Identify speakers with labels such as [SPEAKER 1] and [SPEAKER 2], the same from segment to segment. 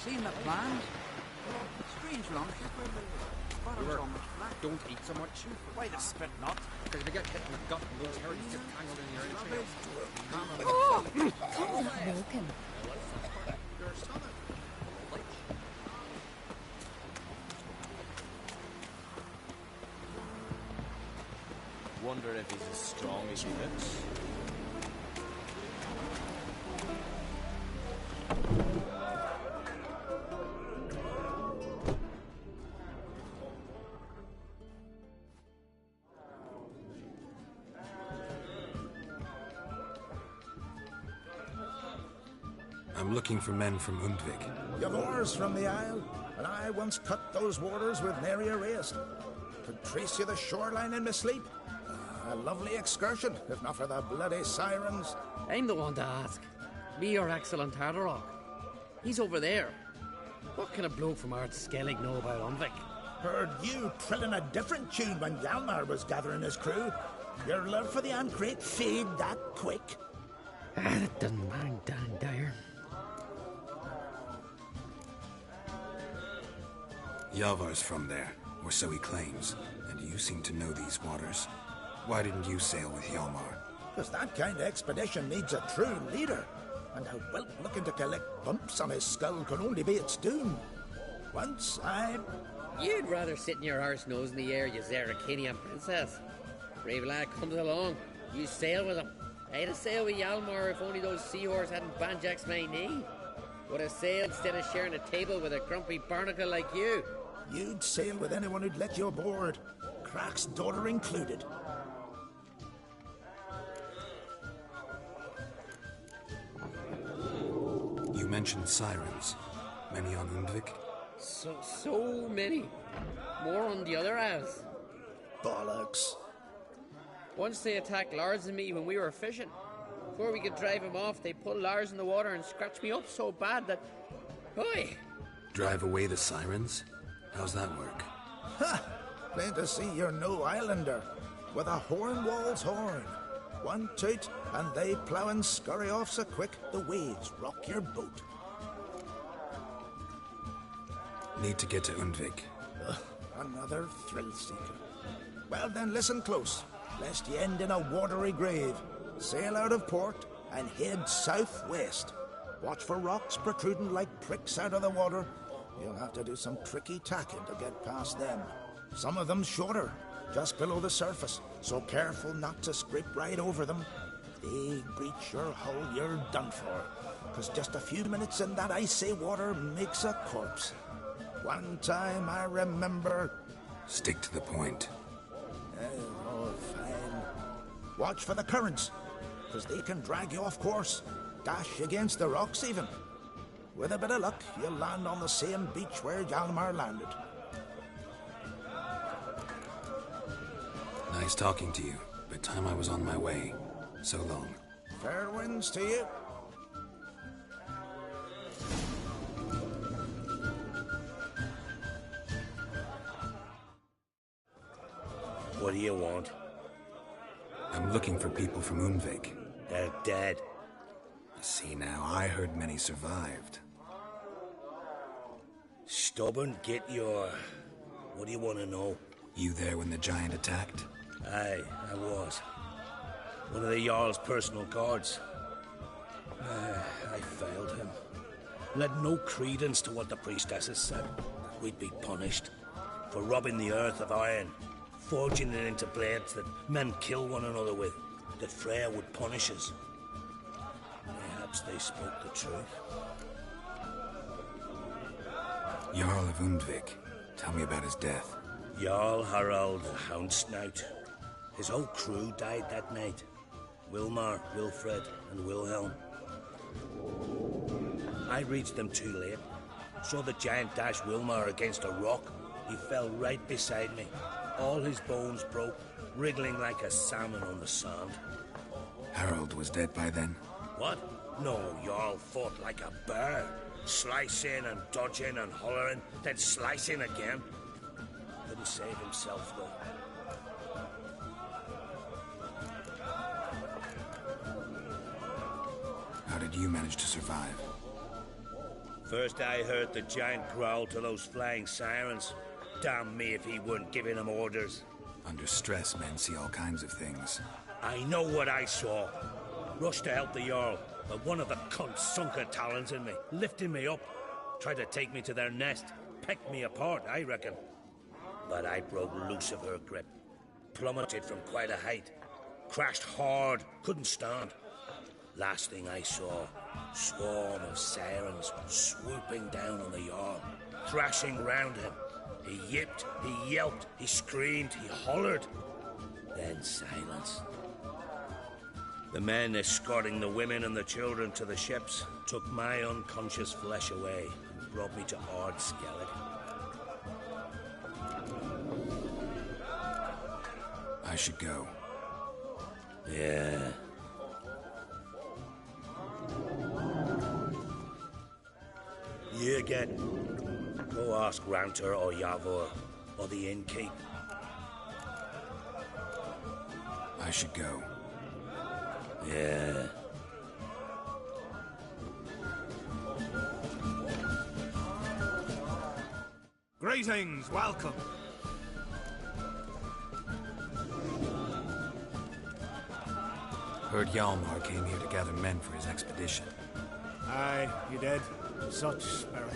[SPEAKER 1] Seen the plans? Strange lunch.
[SPEAKER 2] Don't eat so much.
[SPEAKER 3] Why the spit not?
[SPEAKER 2] Because if you get hit in the gut and those hairs get tangled in your entrails.
[SPEAKER 4] Oh! Come on, Wilkin.
[SPEAKER 5] Wonder if he's as strong as he looks.
[SPEAKER 6] I'm looking for men from Undvik.
[SPEAKER 7] You've oars from the Isle, and I once cut those waters with nary a waste. Could trace you the shoreline in my sleep. A lovely excursion, if not for the bloody sirens.
[SPEAKER 8] I'm the one to ask. Me or Axel on Tardarok? He's over there. What can a bloke from Ard Skellig know about Undvik?
[SPEAKER 7] Heard you trilling a different tune when Hjalmar was gathering his crew. Your love for the Ancrate fade that quick.
[SPEAKER 8] That doesn't mind Dan Dyer.
[SPEAKER 6] Yavar's from there, or so he claims, and you seem to know these waters. Why didn't you sail with Hjalmar?
[SPEAKER 7] Because that kind of expedition needs a true leader, and a whelp looking to collect bumps on his skull can only be its doom. Once
[SPEAKER 8] You'd rather sit in your arse nose in the air, you Zarakinian princess. Brave lad comes along, you sail with him. I'd have sailed with Hjalmar if only those seahorse hadn't banjaxed my knee. Would have sailed instead of sharing a table with a grumpy barnacle like you.
[SPEAKER 7] You'd sail with anyone who'd let you aboard, Crach's daughter included.
[SPEAKER 6] You mentioned sirens. Many on Undvik?
[SPEAKER 8] So many. More on the other halves.
[SPEAKER 7] Bollocks.
[SPEAKER 8] Once they attacked Lars and me when we were fishing. Before we could drive him off, they pulled Lars in the water and scratched me up so bad that... Oi!
[SPEAKER 6] Drive away the sirens? How's that work?
[SPEAKER 7] Ha! Plain to see you're no islander. With a Hornwall's horn. One toot, and they plough and scurry off so quick the waves rock your boat.
[SPEAKER 6] Need to get to Undvik.
[SPEAKER 7] Another thrill seeker. Well then, listen close, lest ye end in a watery grave. Sail out of port and head southwest. Watch for rocks protruding like pricks out of the water. You'll have to do some tricky tacking to get past them. Some of them shorter, just below the surface, so careful not to scrape right over them. They breach your hull, you're done for. 'Cause just a few minutes in that icy water makes a corpse. One time I remember...
[SPEAKER 6] Stick to the point.
[SPEAKER 7] Oh, fine. Watch for the currents, 'cause they can drag you off course. Dash against the rocks even. With a bit of luck, you'll land on the same beach where Hjalmar landed.
[SPEAKER 6] Nice talking to you, but time I was on my way. So long.
[SPEAKER 7] Fair winds to you.
[SPEAKER 9] What do you want?
[SPEAKER 6] I'm looking for people from Undvik.
[SPEAKER 9] They're dead.
[SPEAKER 6] See now, I heard many survived.
[SPEAKER 9] Stubborn, get your... What do you want to know?
[SPEAKER 6] You there when the giant attacked?
[SPEAKER 9] Aye, I was. One of the Jarl's personal guards. I failed him. Led no credence to what the priestesses said. We'd be punished for robbing the earth of iron, forging it into blades that men kill one another with, that Freya would punish us. Perhaps they spoke the truth.
[SPEAKER 6] Jarl of Undvik. Tell me about his death.
[SPEAKER 9] Jarl Harald the Houndsnout. His whole crew died that night. Wilmar, Wilfred, and Wilhelm. I reached them too late. Saw the giant dash Wilmar against a rock. He fell right beside me. All his bones broke, wriggling like a salmon on the sand.
[SPEAKER 6] Harold was dead by then?
[SPEAKER 9] What? No, Jarl fought like a bear. Slicing and dodging and hollering, then slicing again. Couldn't save himself, though.
[SPEAKER 6] How did you manage to survive?
[SPEAKER 9] First I heard the giant growl to those flying sirens. Damn me if he weren't giving them orders.
[SPEAKER 6] Under stress, men see all kinds of things.
[SPEAKER 9] I know what I saw. Rushed to help the Jarl, but one of the cunts sunk her talons in me, lifting me up. Tried to take me to their nest. Pecked me apart, I reckon. But I broke loose of her grip. Plummeted from quite a height. Crashed hard, couldn't stand. Last thing I saw, swarm of sirens swooping down on the Jarl, thrashing round him. He yipped, he yelped, he screamed, he hollered. Then silence. The men escorting the women and the children to the ships took my unconscious flesh away and brought me to Ard Skellig.
[SPEAKER 6] I should go.
[SPEAKER 9] Yeah. You again. Go ask Ranter or Yavor, or the innkeep.
[SPEAKER 6] I should go.
[SPEAKER 9] Yeah.
[SPEAKER 7] Greetings, welcome.
[SPEAKER 6] Heard Hjalmar came here to gather men for his expedition.
[SPEAKER 3] Aye, he did. Such spirit.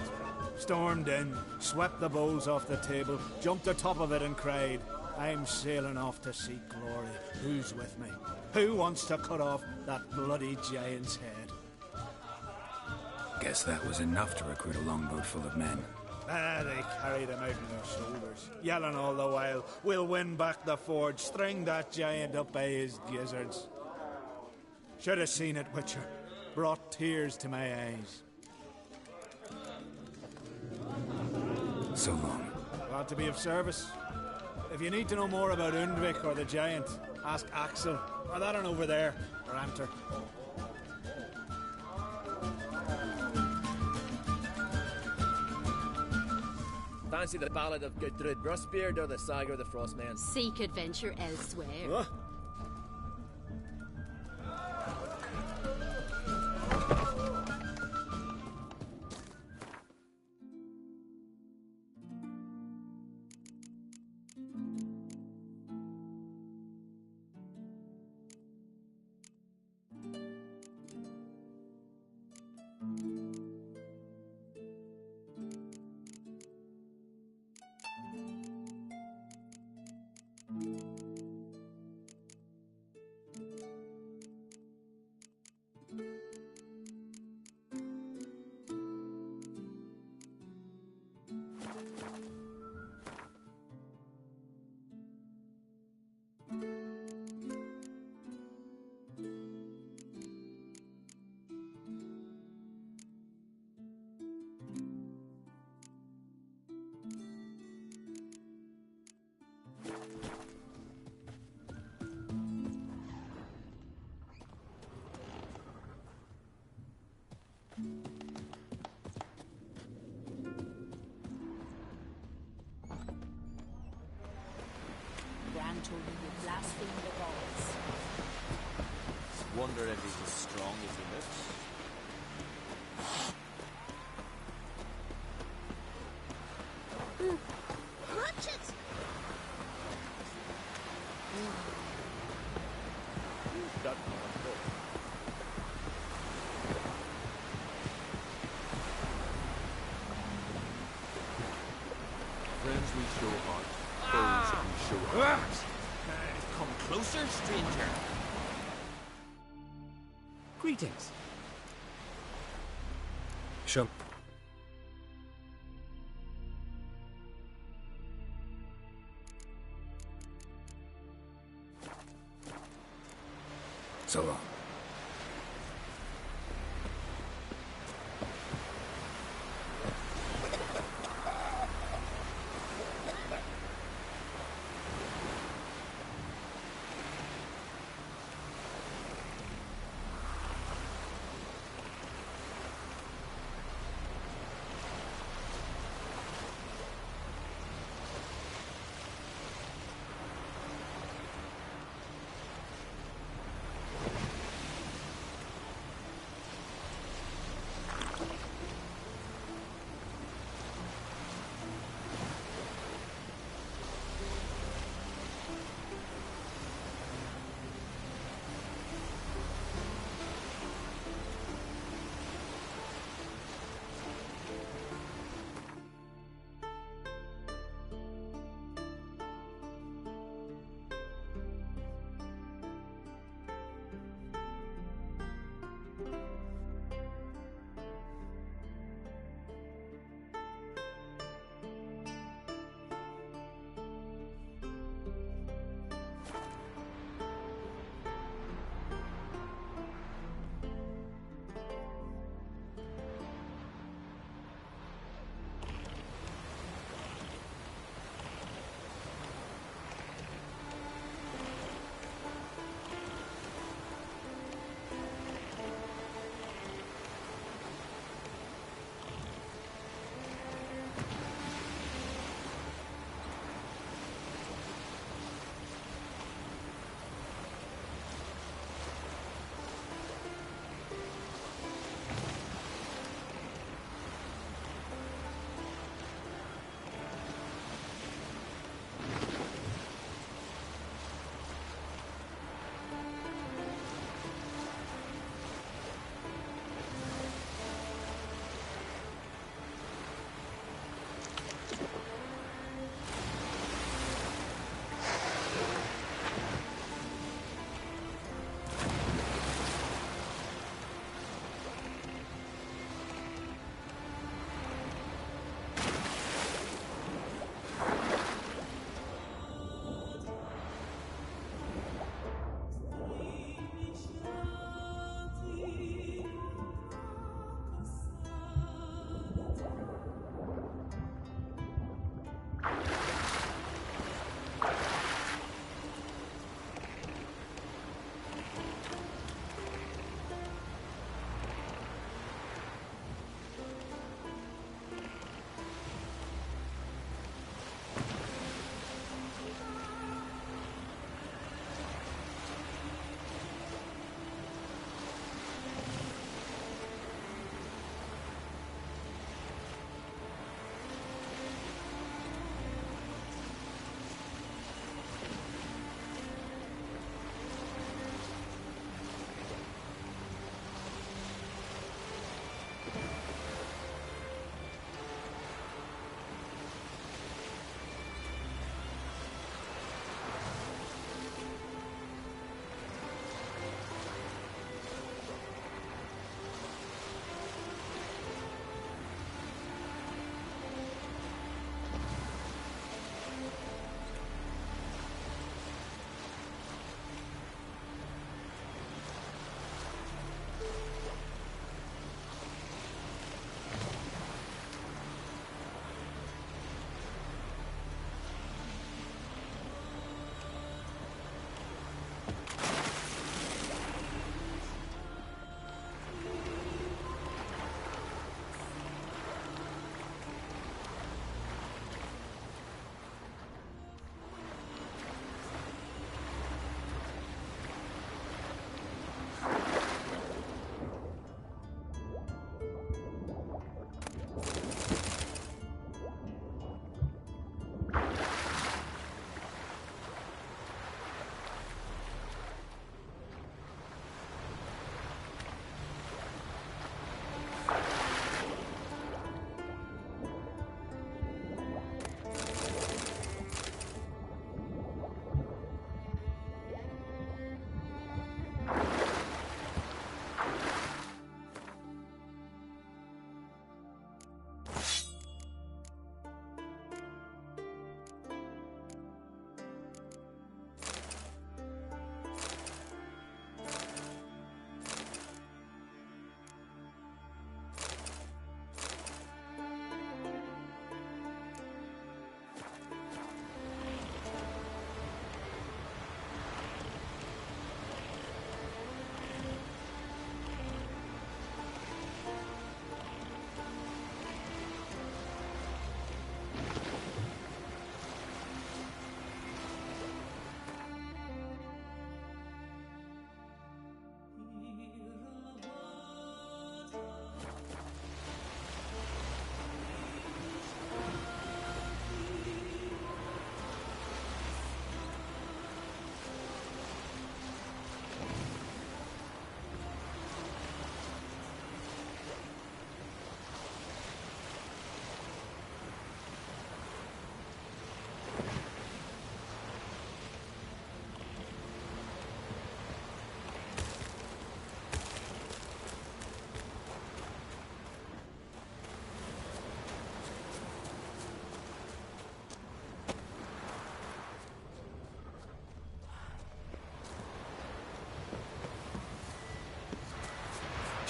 [SPEAKER 3] Stormed in, swept the bowls off the table, jumped atop of it and cried, I'm sailing off to seek glory. Who's with me? Who wants to cut off that bloody giant's head?
[SPEAKER 6] Guess that was enough to recruit a longboat full of men.
[SPEAKER 3] They carried him out on their shoulders, yelling all the while, we'll win back the forge, string that giant up by his gizzards. Should have seen it, Witcher. Brought tears to my eyes.
[SPEAKER 6] So long.
[SPEAKER 3] Glad to be of service. If you need to know more about Undvik or the giant, ask Axel, or that one over there, or Anter.
[SPEAKER 5] Fancy the Ballad of Gudrud Brustbeard or the Saga of the Frostman?
[SPEAKER 4] Seek adventure elsewhere. Gran told me you blasphemed the gods.
[SPEAKER 5] Wonder if he's as strong as he looks.
[SPEAKER 4] Hatchet!
[SPEAKER 5] Got one foot.
[SPEAKER 2] Friends we show heart, foes we show hearts.
[SPEAKER 1] Come closer, stranger. Greetings.
[SPEAKER 6] Sure. So long.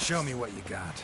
[SPEAKER 6] Show me what you got.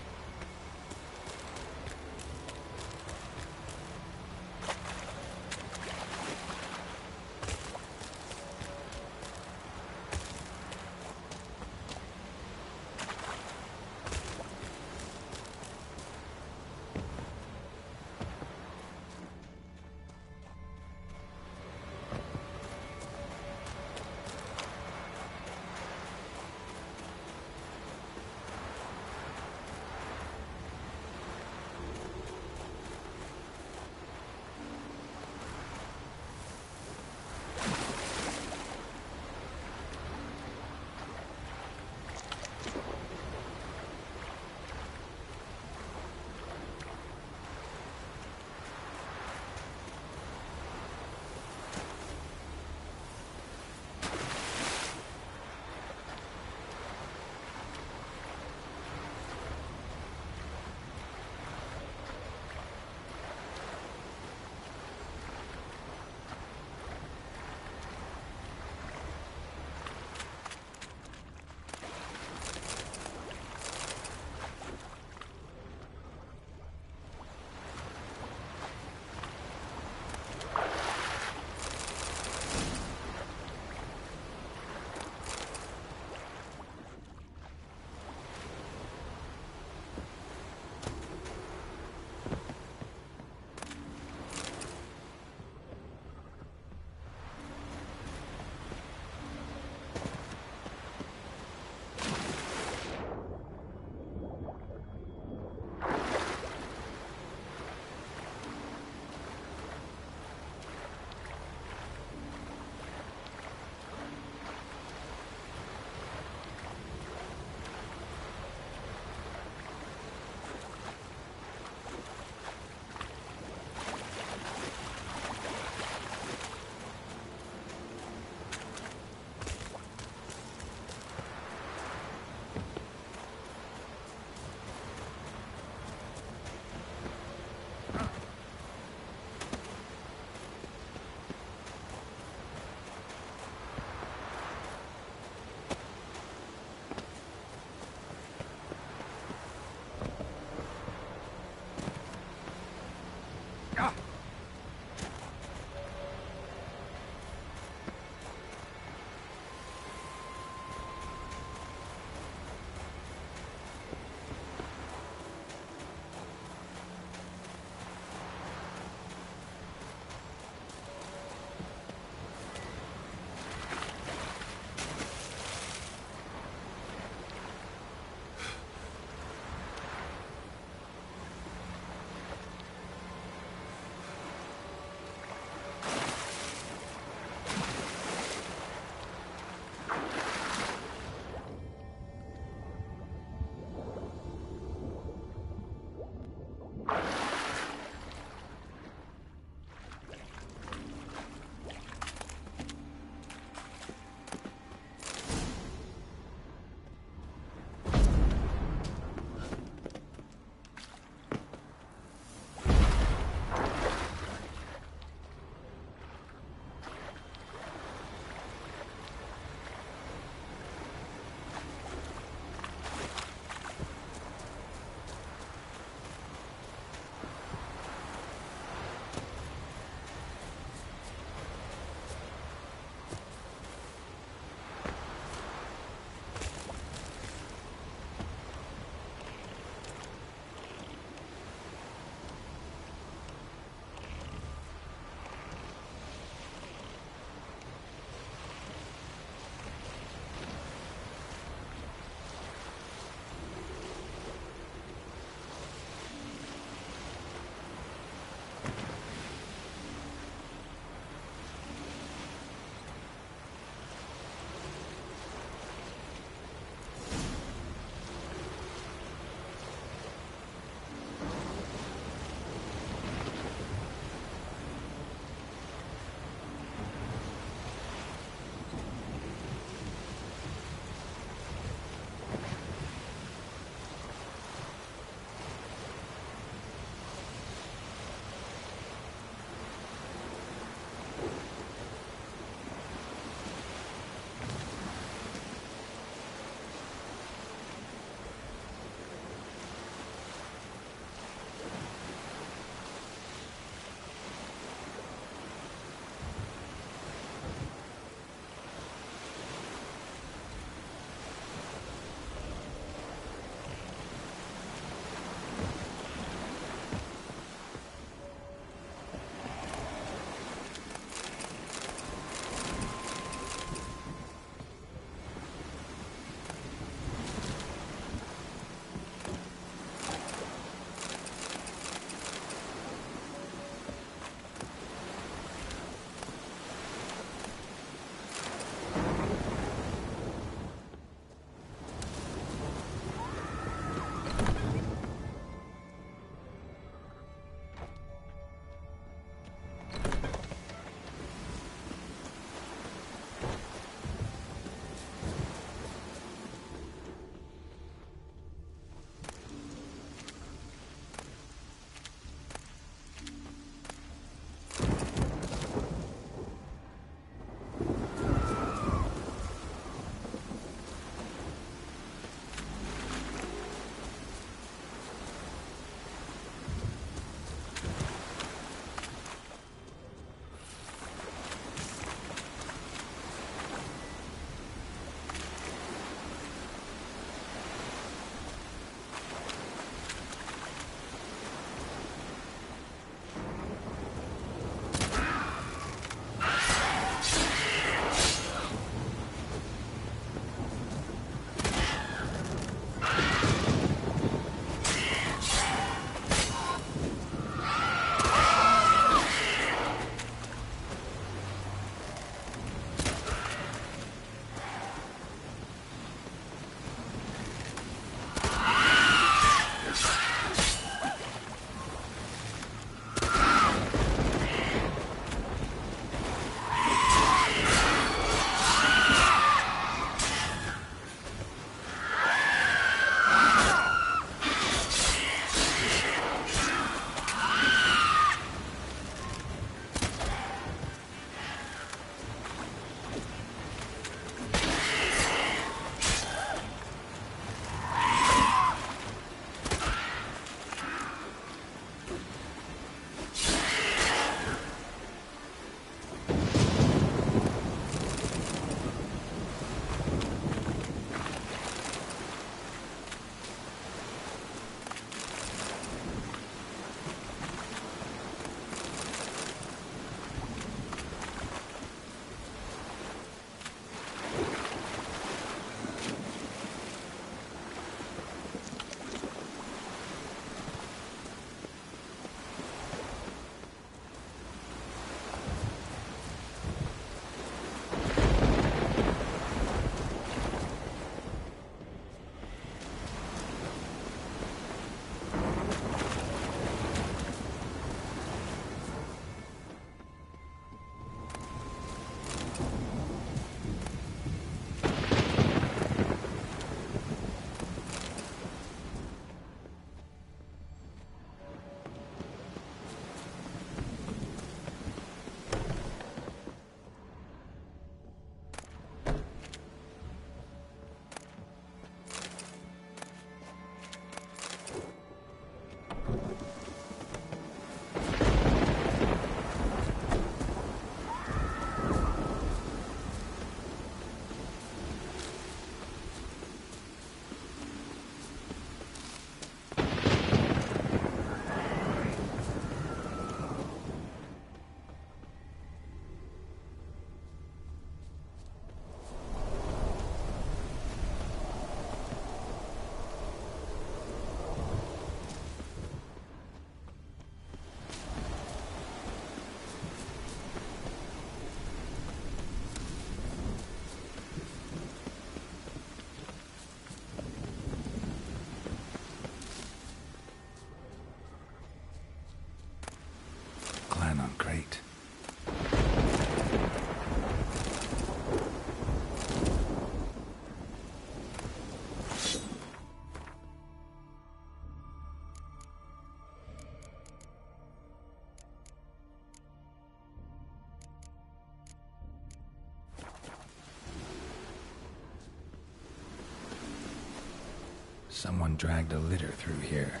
[SPEAKER 6] Someone dragged a litter through here.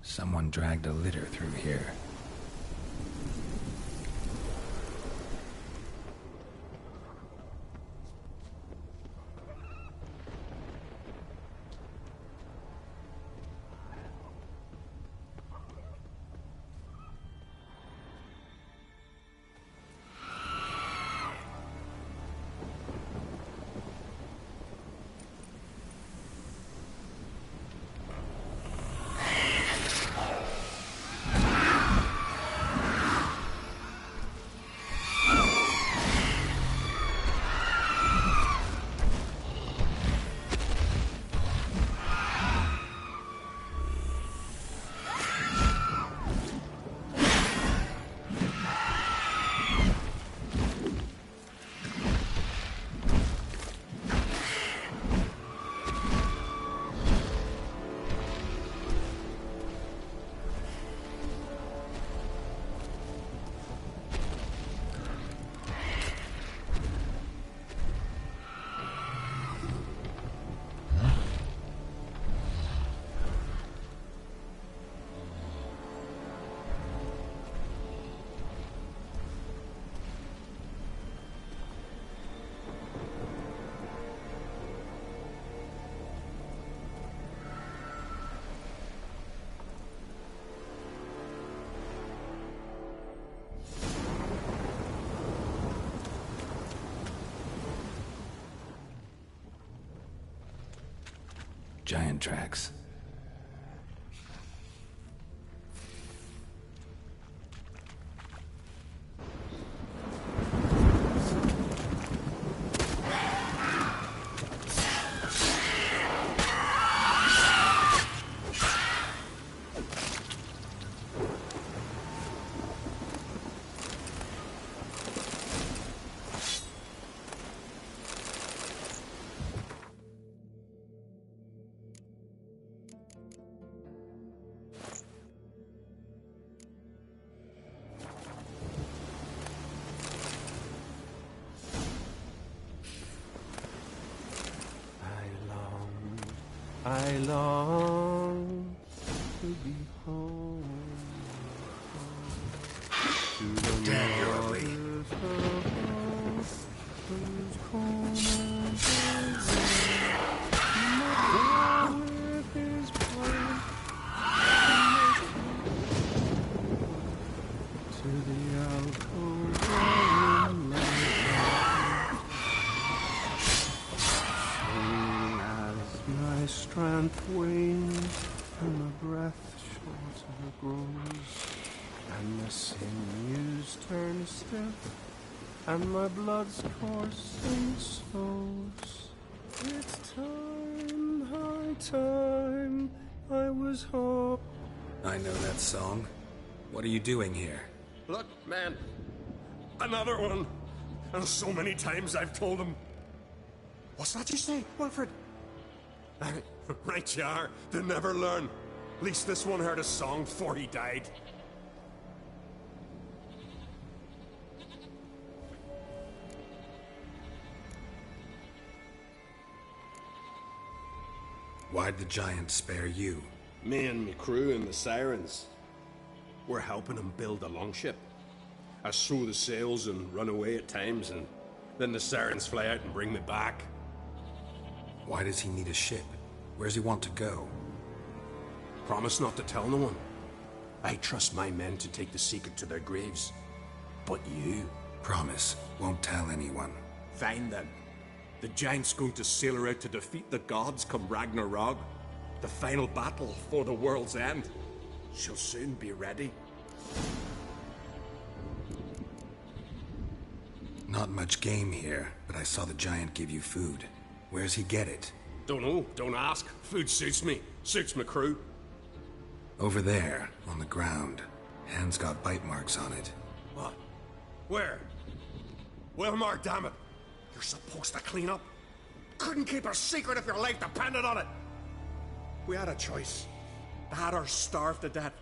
[SPEAKER 6] Someone dragged a litter through here. Giant tracks.
[SPEAKER 10] I long to be home. To the
[SPEAKER 6] Damn, you're ugly.
[SPEAKER 10] waters of hope, whose cold with his blood, to the alcove in my my strength wanes and my breath shorter grows, and my sinews turn stiff and my blood's coursing slows. It's time, high time, I was home.
[SPEAKER 6] I know that song. What are you doing here?
[SPEAKER 11] Look, man. Another one. And so many times I've told him. What's that you say, Wilfred? Right you are. They never learn. At least this one heard a song before he died.
[SPEAKER 6] Why'd the giant spare you?
[SPEAKER 11] Me and me crew and the Sirens. We're helping him build a longship. I sew the sails and run away at times, and then the Sirens fly out and bring me back.
[SPEAKER 6] Why does he need a ship? Where's he want to go?
[SPEAKER 11] Promise not to tell no one. I trust my men to take the secret to their graves. But you?
[SPEAKER 6] Promise, won't tell anyone.
[SPEAKER 11] Fine then. The giant's going to sail her out to defeat the gods come Ragnarok. The final battle for the world's end. She'll soon be ready.
[SPEAKER 6] Not much game here, but I saw the giant give you food. Where's he get it?
[SPEAKER 11] Don't know, don't ask. Food suits me. Suits my crew.
[SPEAKER 6] Over there, on the ground. Hand's got bite marks on it.
[SPEAKER 11] What? Where? Wilmar, damn it! You're supposed to clean up. Couldn't keep a secret if your life depended on it. We had a choice. That or starve to death.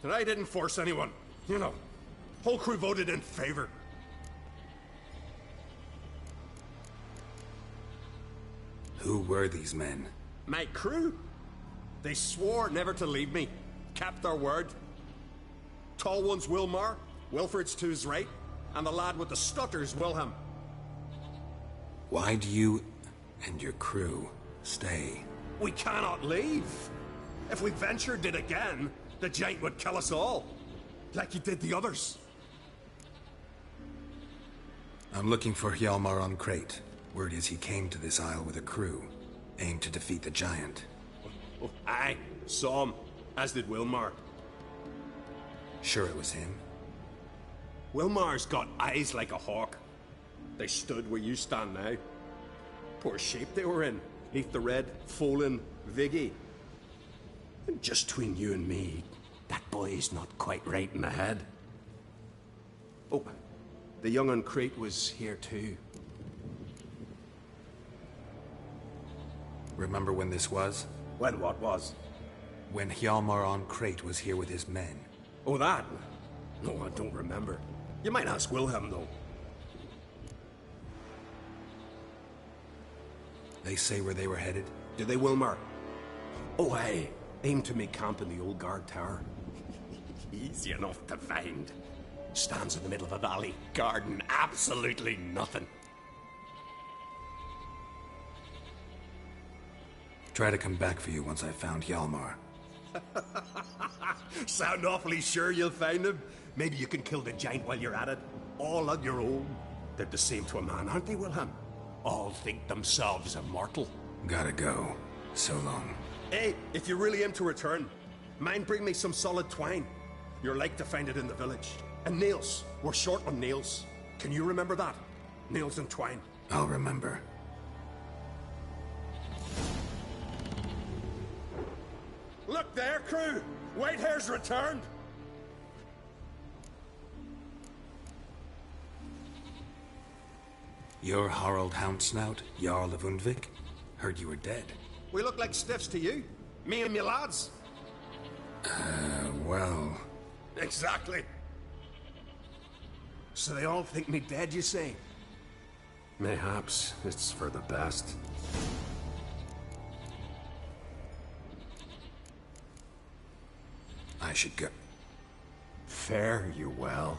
[SPEAKER 11] And I didn't force anyone. You know, whole crew voted in favor.
[SPEAKER 6] Who were these men?
[SPEAKER 11] My crew. They swore never to leave me. Kept their word. Tall one's Wilmar, Wilfred's to his right, and the lad with the stutter's Wilhelm.
[SPEAKER 6] Why do you and your crew stay?
[SPEAKER 11] We cannot leave. If we ventured it again, the giant would kill us all. Like he did the others.
[SPEAKER 6] I'm looking for Hjalmar on Crate. Word is he came to this isle with a crew, aimed to defeat the giant.
[SPEAKER 11] Oh, aye, saw him, as did Wilmar.
[SPEAKER 6] Sure it was him?
[SPEAKER 11] Wilmar's got eyes like a hawk. They stood where you stand now. Poor shape they were in. Neath the red, Folin, Viggy. And just between you and me, that boy's not quite right in the head. Oh, the young on Crate was here too.
[SPEAKER 6] Remember when this was?
[SPEAKER 11] When what was?
[SPEAKER 6] When Hjalmar on Crate was here with his men.
[SPEAKER 11] Oh, that? No, I don't remember. You might ask Wilhelm, though.
[SPEAKER 6] They say where they were headed?
[SPEAKER 11] Did they, Wilmar? Oh, aye. Aim to make camp in the old guard tower. Easy enough to find. Stands in the middle of a valley. Garden, absolutely nothing.
[SPEAKER 6] Try to come back for you once I've found Hjalmar.
[SPEAKER 11] Sound awfully sure you'll find him? Maybe you can kill the giant while you're at it. All on your own. They're the same to a man, aren't they, Wilhelm? All think themselves immortal.
[SPEAKER 6] Gotta go. So long.
[SPEAKER 11] Hey, if you really aim to return, mind bring me some solid twine. You're like to find it in the village. And nails. We're short on nails. Can you remember that? Nails and twine.
[SPEAKER 6] I'll remember.
[SPEAKER 11] Look there, crew! Whitehair's returned!
[SPEAKER 6] You're Harald Houndsnout, Jarl of Undvik? Heard you were dead.
[SPEAKER 11] We look like stiffs to you. Me and me lads.
[SPEAKER 6] Well...
[SPEAKER 11] Exactly. So they all think me dead, you say? Mayhaps it's for the best.
[SPEAKER 6] I should go.
[SPEAKER 11] Fare you well.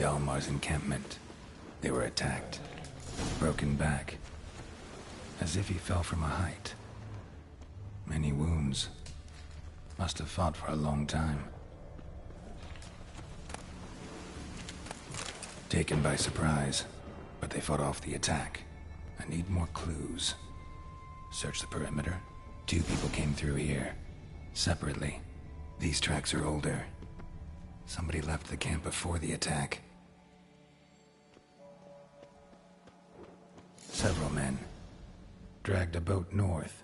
[SPEAKER 6] Hjalmar's encampment. They were attacked, broken back, as if he fell from a height. Many wounds. Must have fought for a long time. Taken by surprise, but they fought off the attack. I need more clues. Search the perimeter. 2 people came through here, separately. These tracks are older. Somebody left the camp before the attack. Several men dragged a boat north.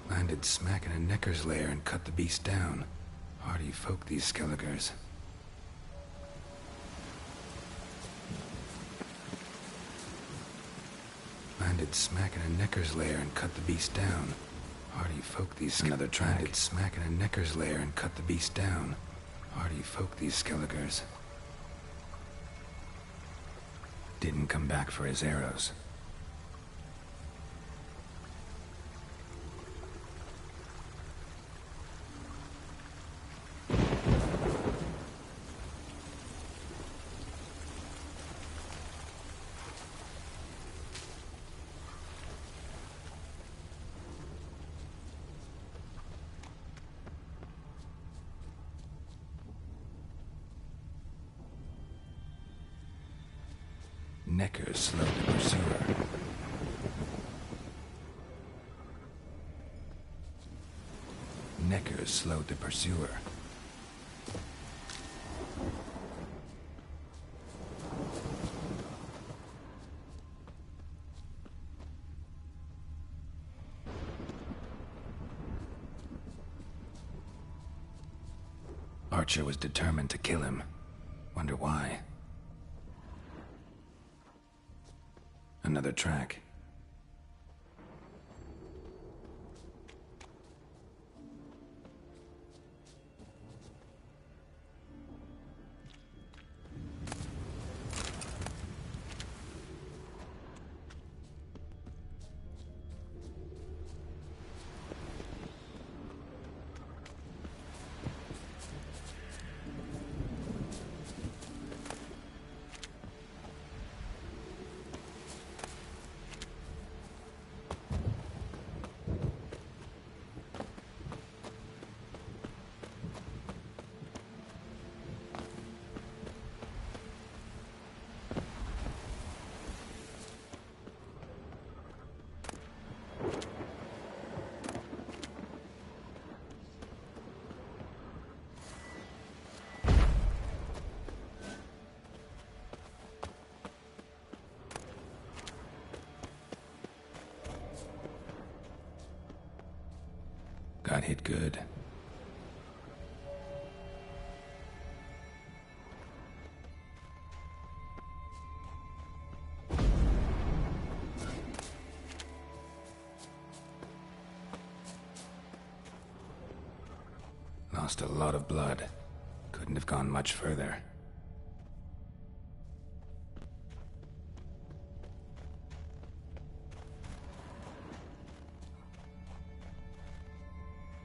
[SPEAKER 6] Landed smack in a Necker's lair and cut the beast down. Hardy folk, these Skelligers. Landed smack in a Necker's lair and cut the beast down. Hardy folk, these another track. Landed smack in a Necker's lair and cut the beast down. Hardy folk, these Skelligers. Didn't come back for his arrows. Necker slowed the pursuer. Necker slowed the pursuer. Archer was determined to kill him. Wonder why. Another track. Got hit good. Lost a lot of blood. Couldn't have gone much further.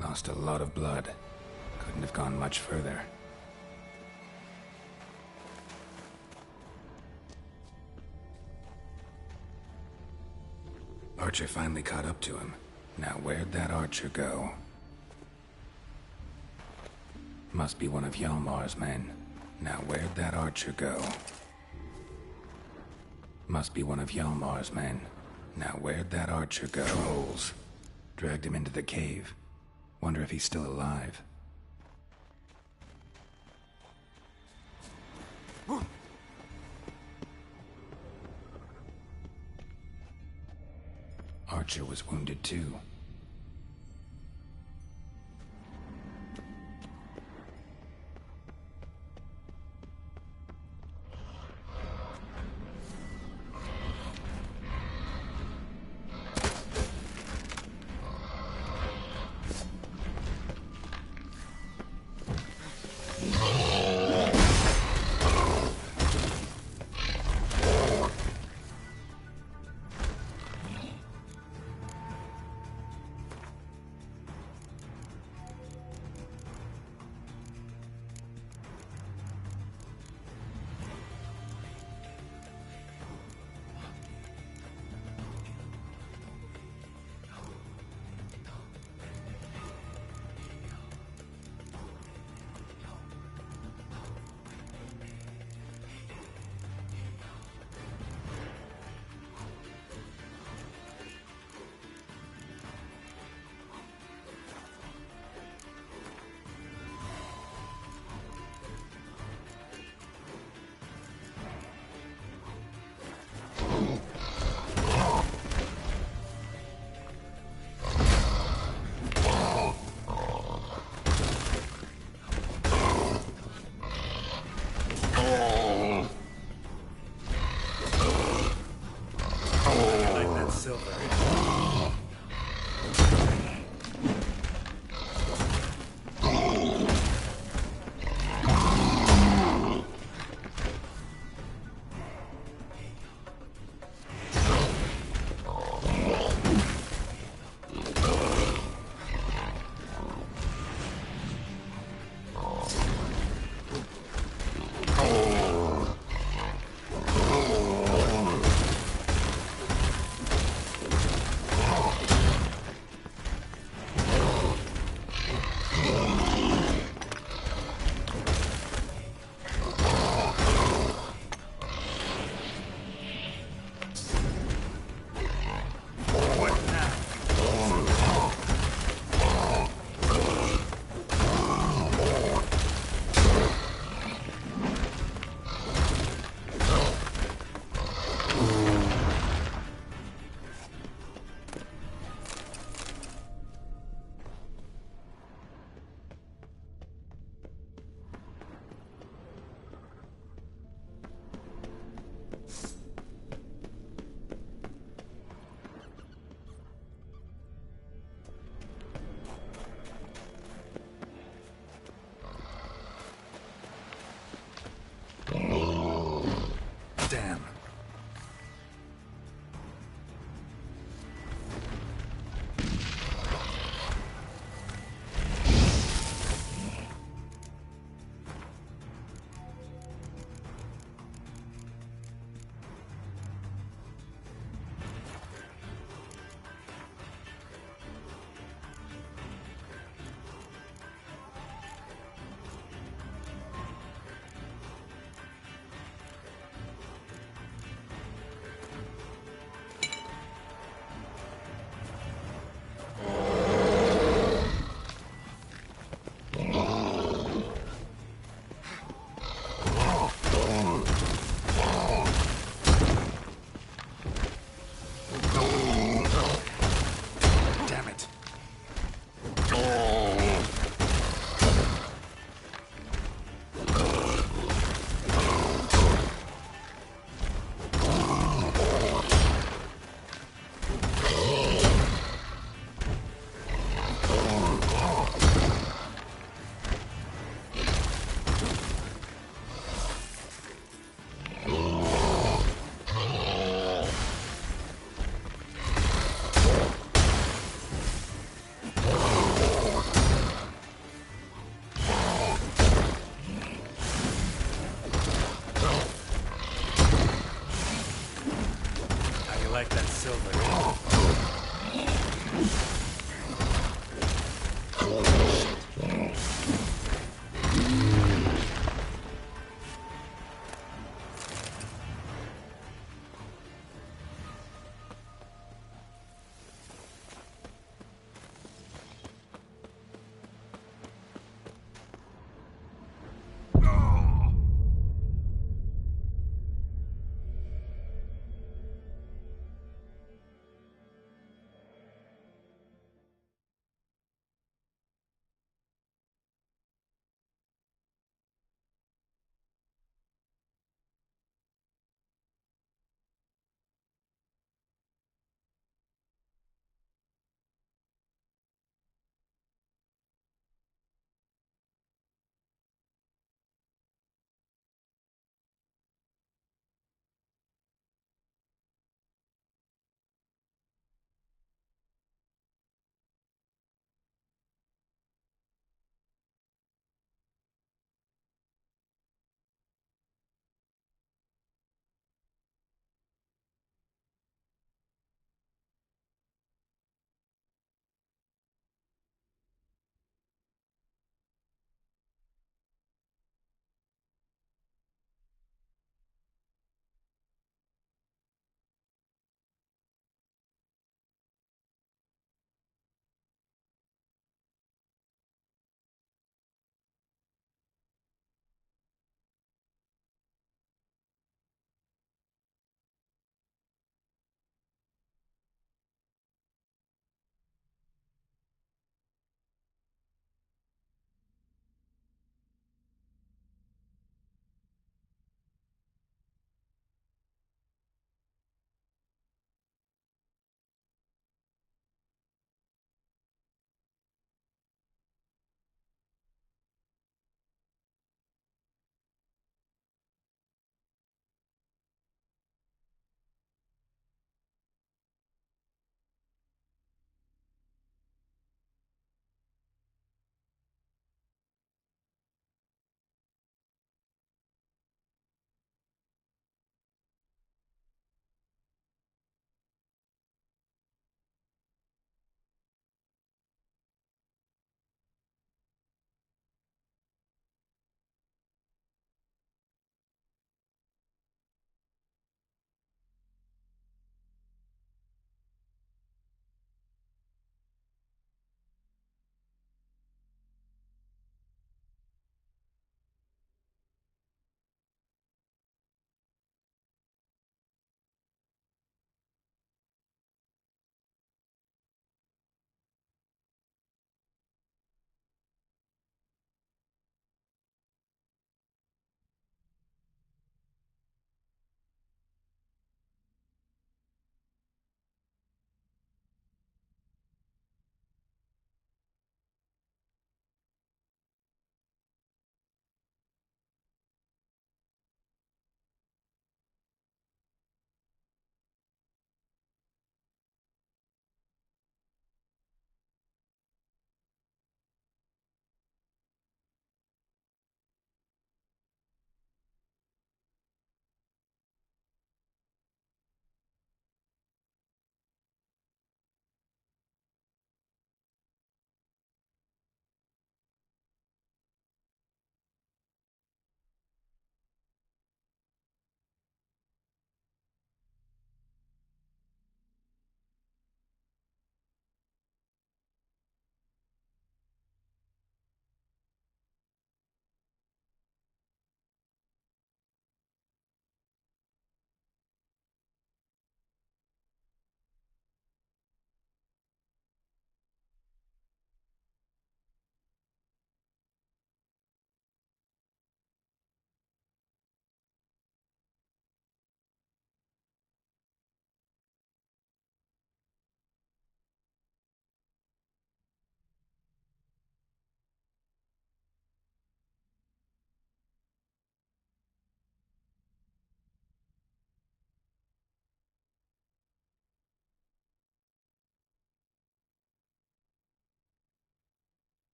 [SPEAKER 6] Lost a lot of blood. Couldn't have gone much further. Archer finally caught up to him. Now where'd that archer go? Must be one of Hjalmar's men. Now where'd that archer go? Must be one of Hjalmar's men. Now where'd that archer go? Trolls. Dragged him into the cave. Wonder if he's still alive. Archer was wounded too.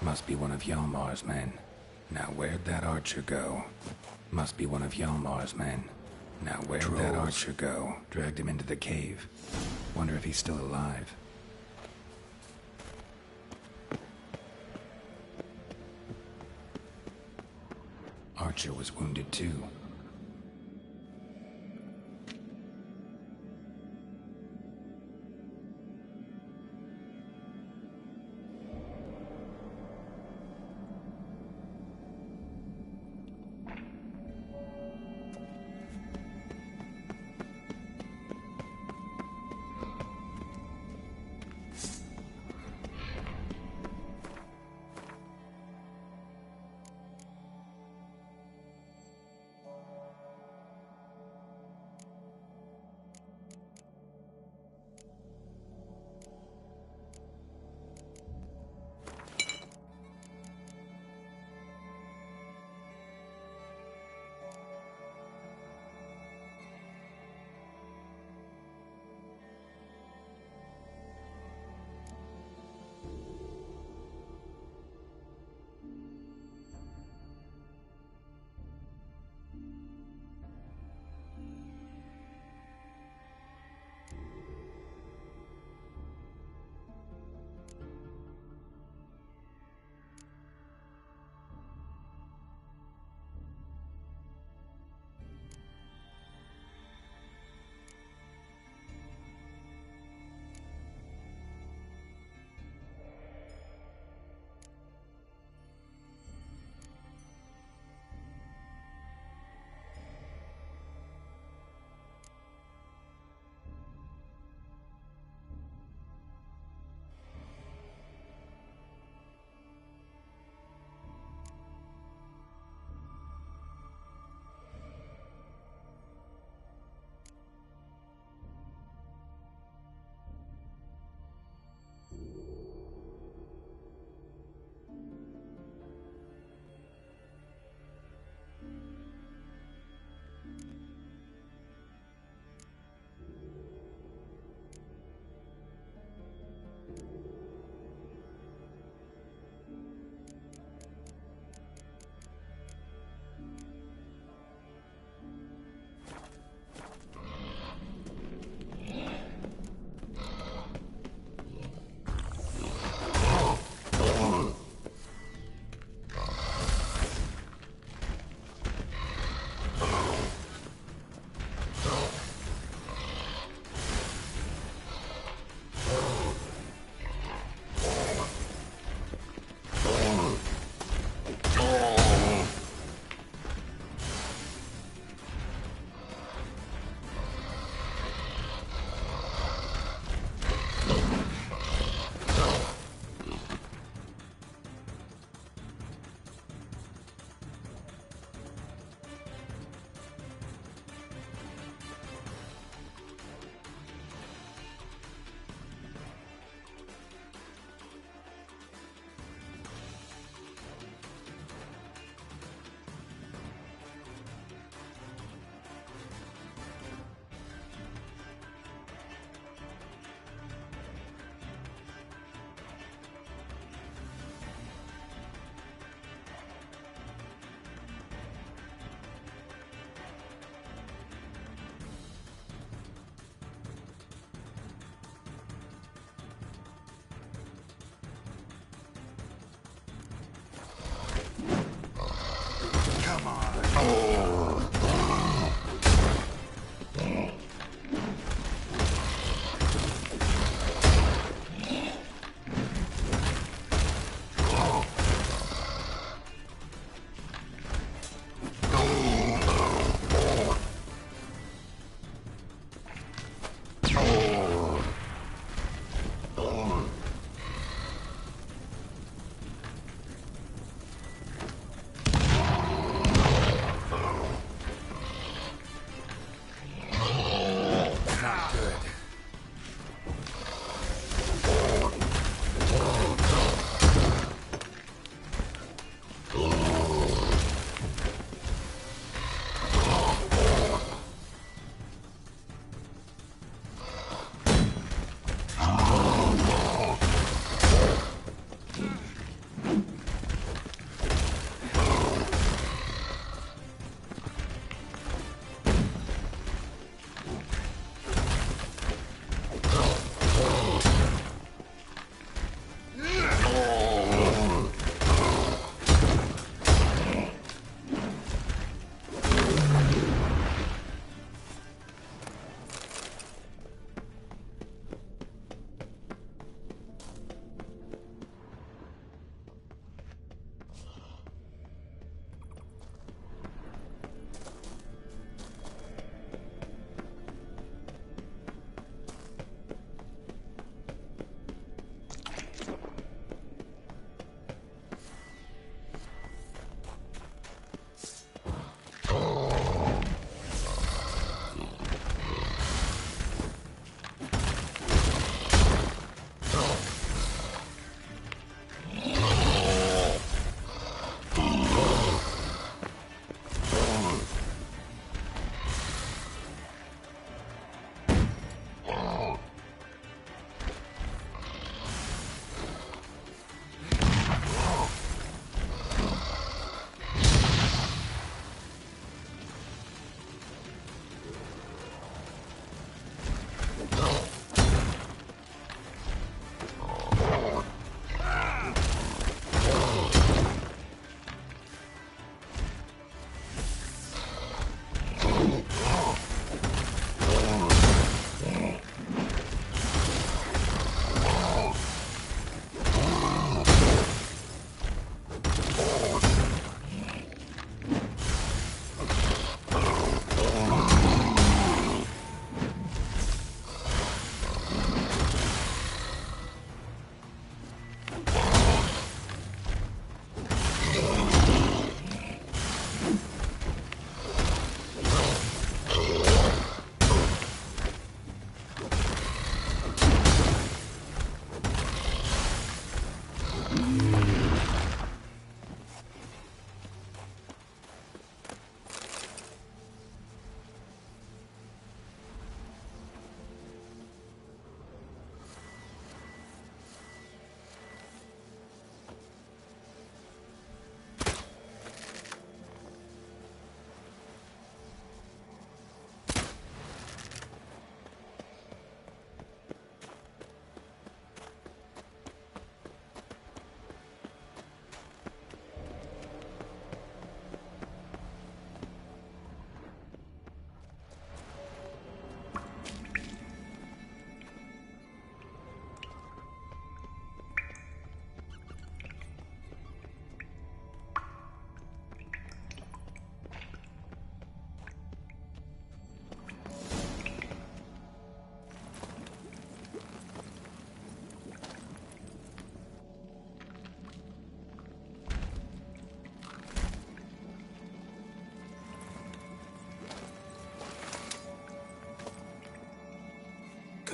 [SPEAKER 6] Must be one of Hjalmar's men. Now where'd that archer go? Must be one of Hjalmar's men. Now where'd that archer go? Dragged him into the cave. Wonder if he's still alive. Archer was wounded too.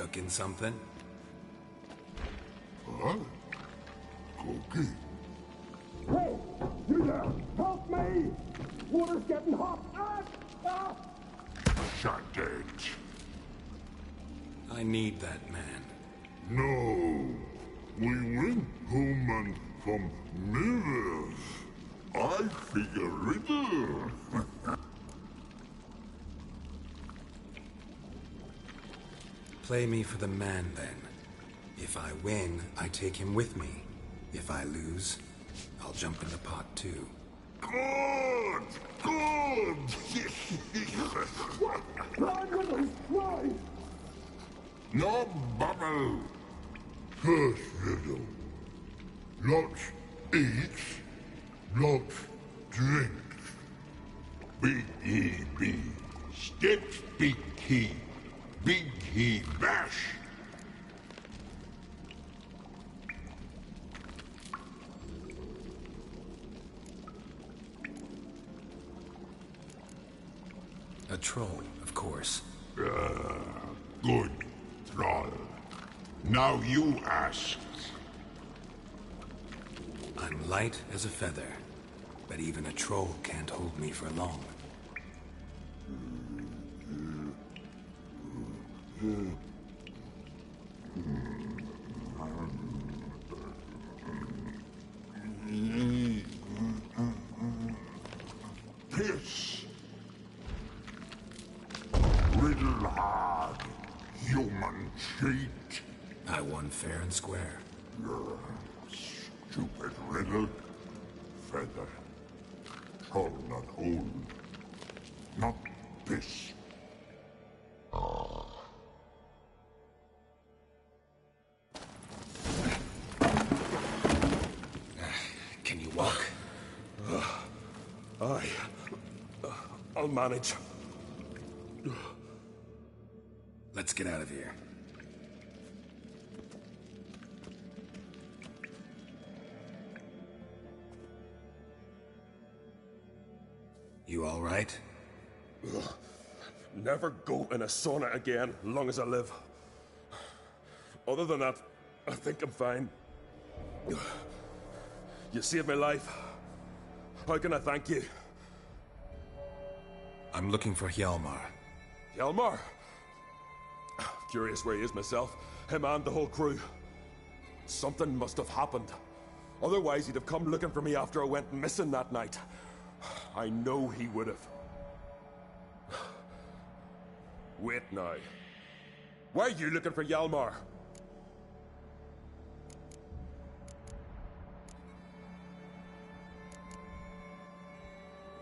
[SPEAKER 6] cooking something?
[SPEAKER 12] Huh? Cookie?
[SPEAKER 13] Hey, you there! Help me! Water's getting hot!
[SPEAKER 12] Shut it.
[SPEAKER 6] I need that man.
[SPEAKER 12] No. We went home and from mirrors. I figure riddle.
[SPEAKER 6] Play me for the man, then. If I win, I take him with me. If I lose, I'll jump in the pot, too.
[SPEAKER 12] Good! Good!
[SPEAKER 13] Why?
[SPEAKER 12] No bubble. First riddle. Lots eats, lots drinks. Big he be. Steps big he. Big he bash.
[SPEAKER 6] A troll, of course.
[SPEAKER 12] Good, troll. Now you ask.
[SPEAKER 6] I'm light as a feather, but even a troll can't hold me for long.
[SPEAKER 12] Piss. Riddle hard. Human cheat.
[SPEAKER 6] I won fair and square.
[SPEAKER 12] Stupid riddle. Feather. Troll not hold. Not piss.
[SPEAKER 9] Can you walk?
[SPEAKER 11] I'll manage.
[SPEAKER 6] Let's get out of here. You all right?
[SPEAKER 11] Never go in a sauna again, long as I live. Other than that, I think I'm fine. You saved my life. How can I thank you?
[SPEAKER 6] I'm looking for Hjalmar.
[SPEAKER 11] Hjalmar? Curious where he is myself. Him and the whole crew. Something must have happened. Otherwise, he'd have come looking for me after I went missing that night. I know he would have. Wait now. Why are you looking for Hjalmar?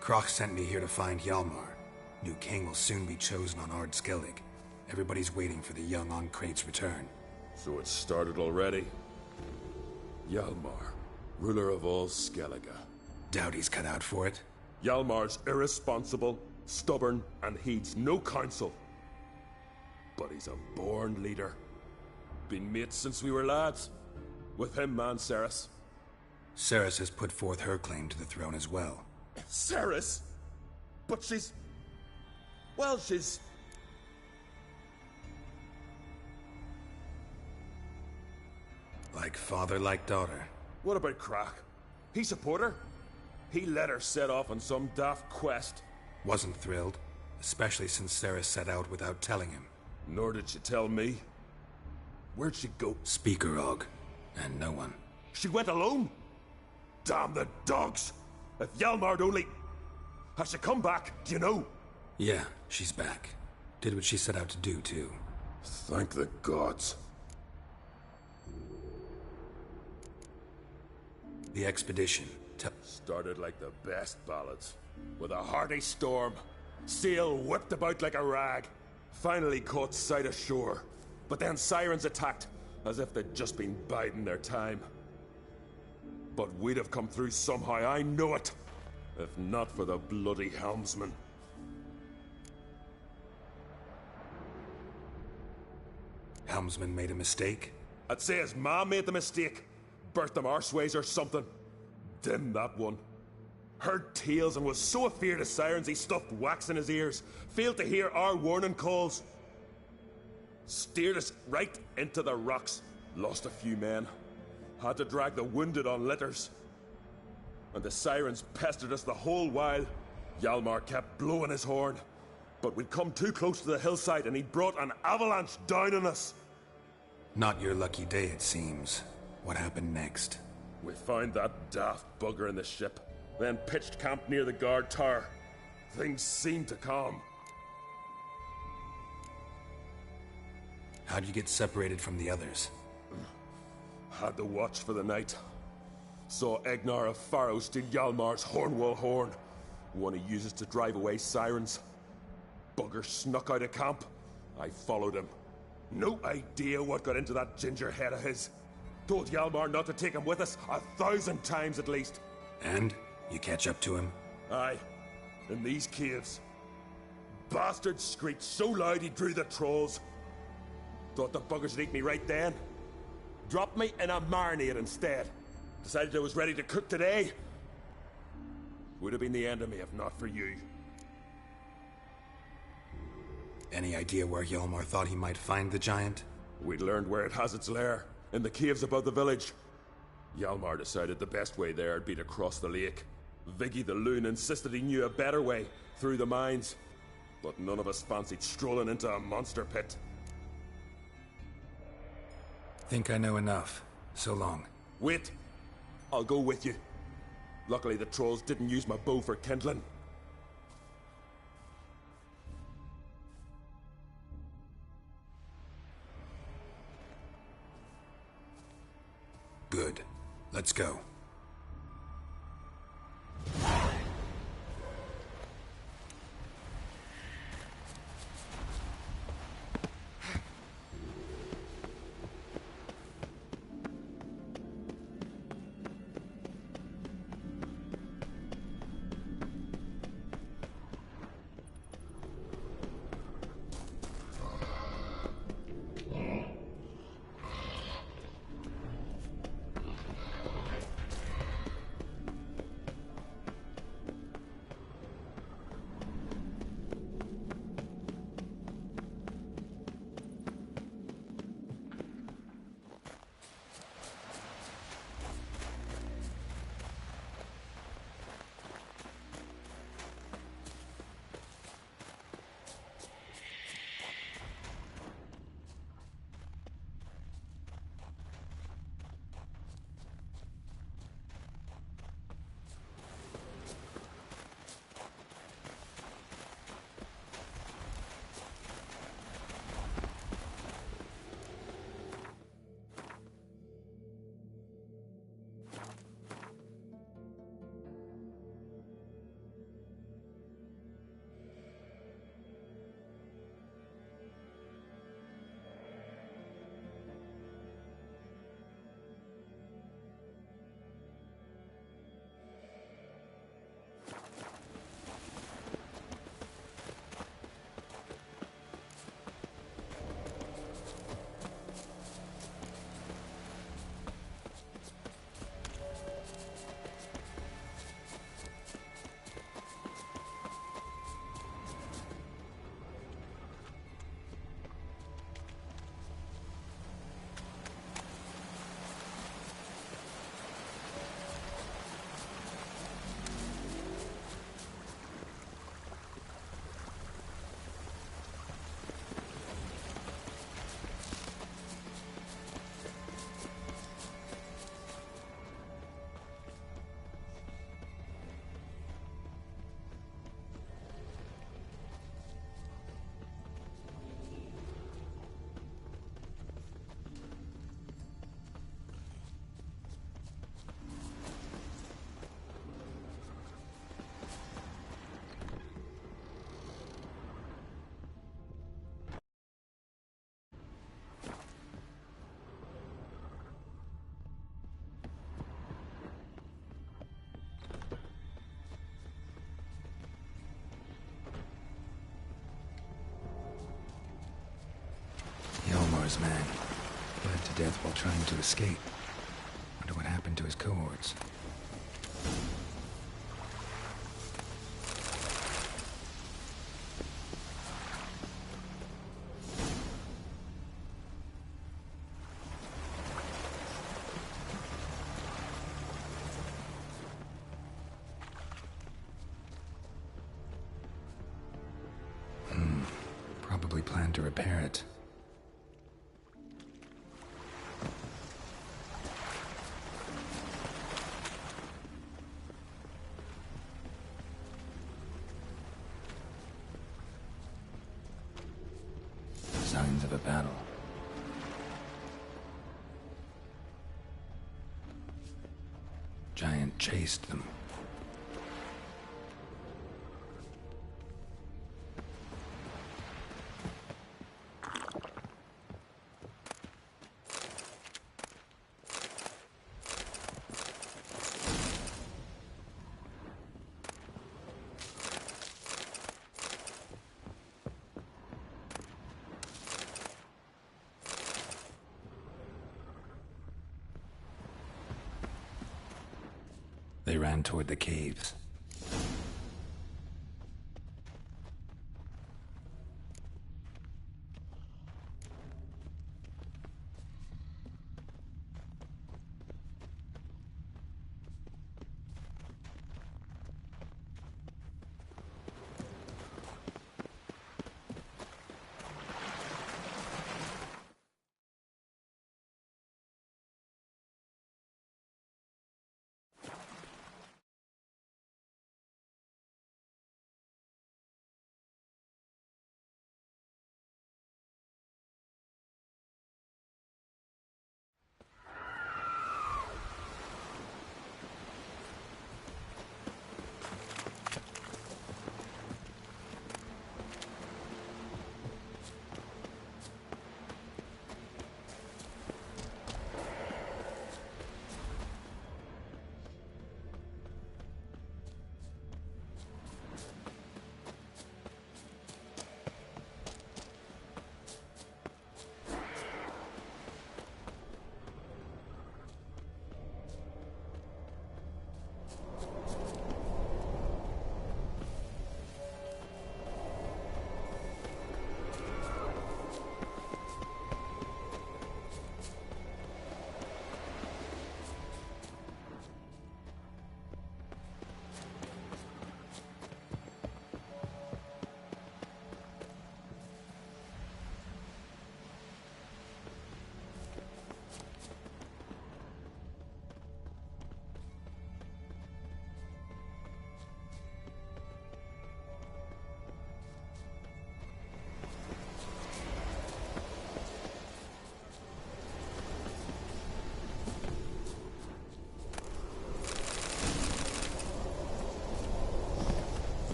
[SPEAKER 6] Croc sent me here to find Hjalmar. New king will soon be chosen on Ard Skellig. Everybody's waiting for the young Ancrate's return.
[SPEAKER 11] So it started already. Hjalmar, ruler of all Skellige.
[SPEAKER 6] Doubt he's cut out for it.
[SPEAKER 11] Hjalmar's irresponsible, stubborn, and heeds no counsel. But he's a born leader. Been mates since we were lads. With him and Cerys.
[SPEAKER 6] Cerys has put forth her claim to the throne as well.
[SPEAKER 11] Cerys? But she's... Well, she's...
[SPEAKER 6] Like father, like daughter.
[SPEAKER 11] What about Crach? He support her? He let her set off on some daft quest.
[SPEAKER 6] Wasn't thrilled, especially since Cerys set out without telling him.
[SPEAKER 11] Nor did she tell me. Where'd she go?
[SPEAKER 6] Speaker Og, and no one.
[SPEAKER 11] She went alone? Damn the dogs! If Hjalmar'd only... Has she come back? Do you know?
[SPEAKER 6] Yeah, she's back. Did what she set out to do, too.
[SPEAKER 11] Thank the gods.
[SPEAKER 6] The expedition.
[SPEAKER 11] Started like the best ballads. With a hearty storm. Sail whipped about like a rag. Finally caught sight of shore. But then sirens attacked, as if they'd just been biding their time. But we'd have come through somehow, I know it. If not for the bloody helmsman.
[SPEAKER 6] Helmsman made a mistake?
[SPEAKER 11] I'd say his ma made the mistake. Birthed them arseways or something. Dim that one. Heard tales and was so afeard of sirens he stuffed wax in his ears. Failed to hear our warning calls.
[SPEAKER 14] Steered us right into the rocks. Lost a few men. Had to drag the wounded on litters. And the sirens pestered us the whole while. Hjalmar kept blowing his horn. But we'd come too close to the hillside and he brought an avalanche down on us.
[SPEAKER 6] Not your lucky day, it seems. What happened next?
[SPEAKER 14] We found that daft bugger in the ship, then pitched camp near the guard tower. Things seemed to calm.
[SPEAKER 6] How'd you get separated from the others?
[SPEAKER 14] Had to watch for the night. Saw Egnar of Faroe steal Hjalmar's Hornwall horn, one he uses to drive away sirens. Bugger snuck out of camp. I followed him. No idea what got into that ginger head of his. Told Hjalmar not to take him with us 1,000 times at least.
[SPEAKER 6] And? You catch up to him?
[SPEAKER 14] Aye. In these caves. Bastard screeched so loud he drew the trolls. Thought the buggers would eat me right then. Dropped me in a marinade instead. Decided I was ready to cook today. Would have been the end of me if not for you.
[SPEAKER 6] Any idea where Hjalmar thought he might find the giant?
[SPEAKER 14] We'd learned where it has its lair, in the caves above the village. Hjalmar decided the best way there would be to cross the lake. Viggy the loon insisted he knew a better way, through the mines. But none of us fancied strolling into a monster pit.
[SPEAKER 6] Think I know enough. So long.
[SPEAKER 14] Wait. I'll go with you. Luckily the trolls didn't use my bow for kindling.
[SPEAKER 6] Good. Let's go. Man, bled to death while trying to escape. Wonder what happened to his cohorts. plan to repair it. Signs of a battle. Giant chased them. They ran toward the caves.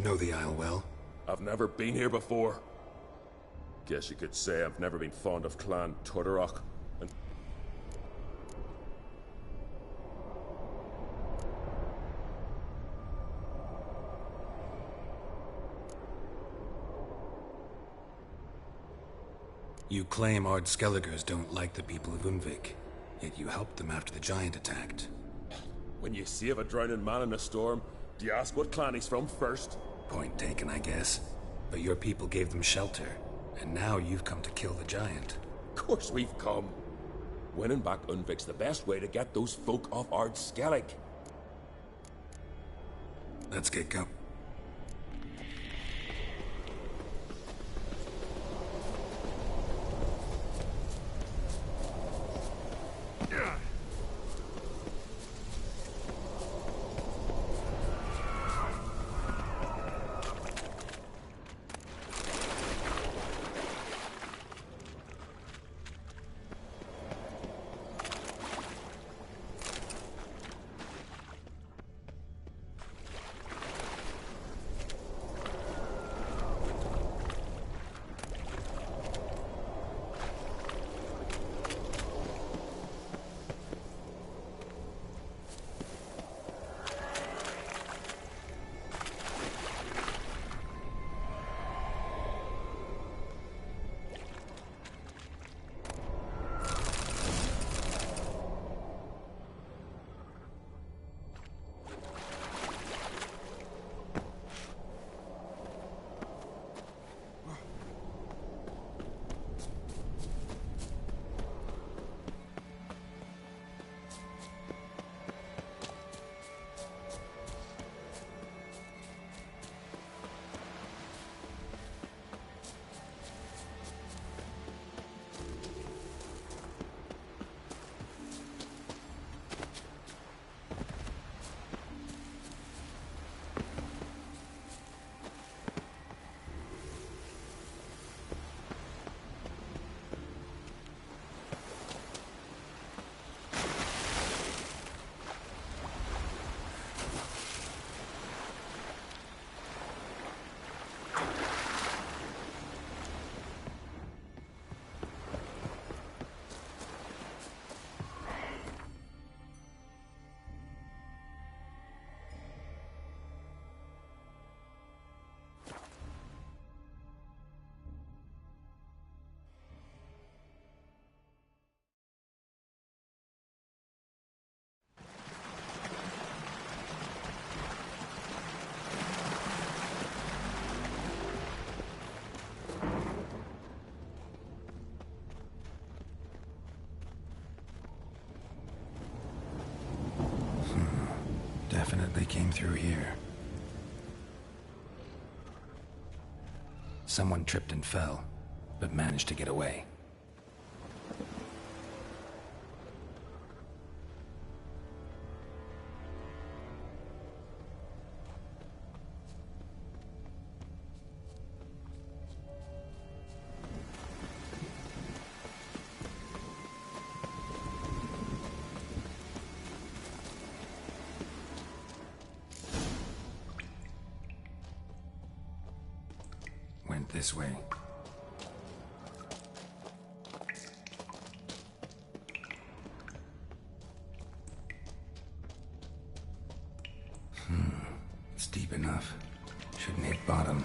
[SPEAKER 6] Know the Isle well?
[SPEAKER 14] I've never been here before. Guess you could say I've never been fond of Clan Tudorok. And
[SPEAKER 6] you claim Ard Skelligers don't like the people of Unvik, yet you helped them after the giant attacked.
[SPEAKER 14] when you save a drowning man in a storm, do you ask what clan he's from first?
[SPEAKER 6] Point taken, I guess. But your people gave them shelter, and now you've come to kill the giant.
[SPEAKER 14] Of course we've come. Winning back Unvik's the best way to get those folk off Ard Skellig.
[SPEAKER 6] Let's get going. They came through here. Someone tripped and fell, but managed to get away. Went this way. It's deep enough. Shouldn't hit bottom.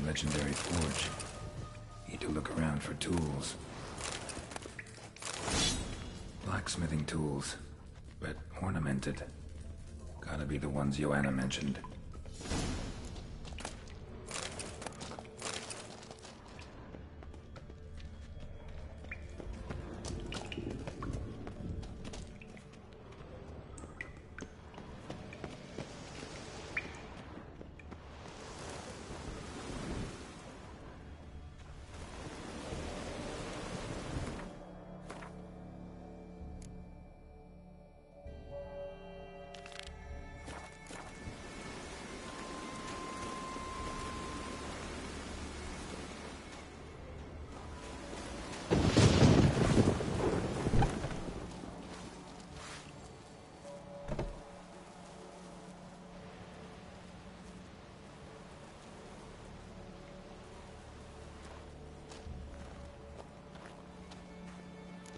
[SPEAKER 6] Legendary forge. Need to look around for tools. Blacksmithing tools, but ornamented. Gotta be the ones Joanna mentioned.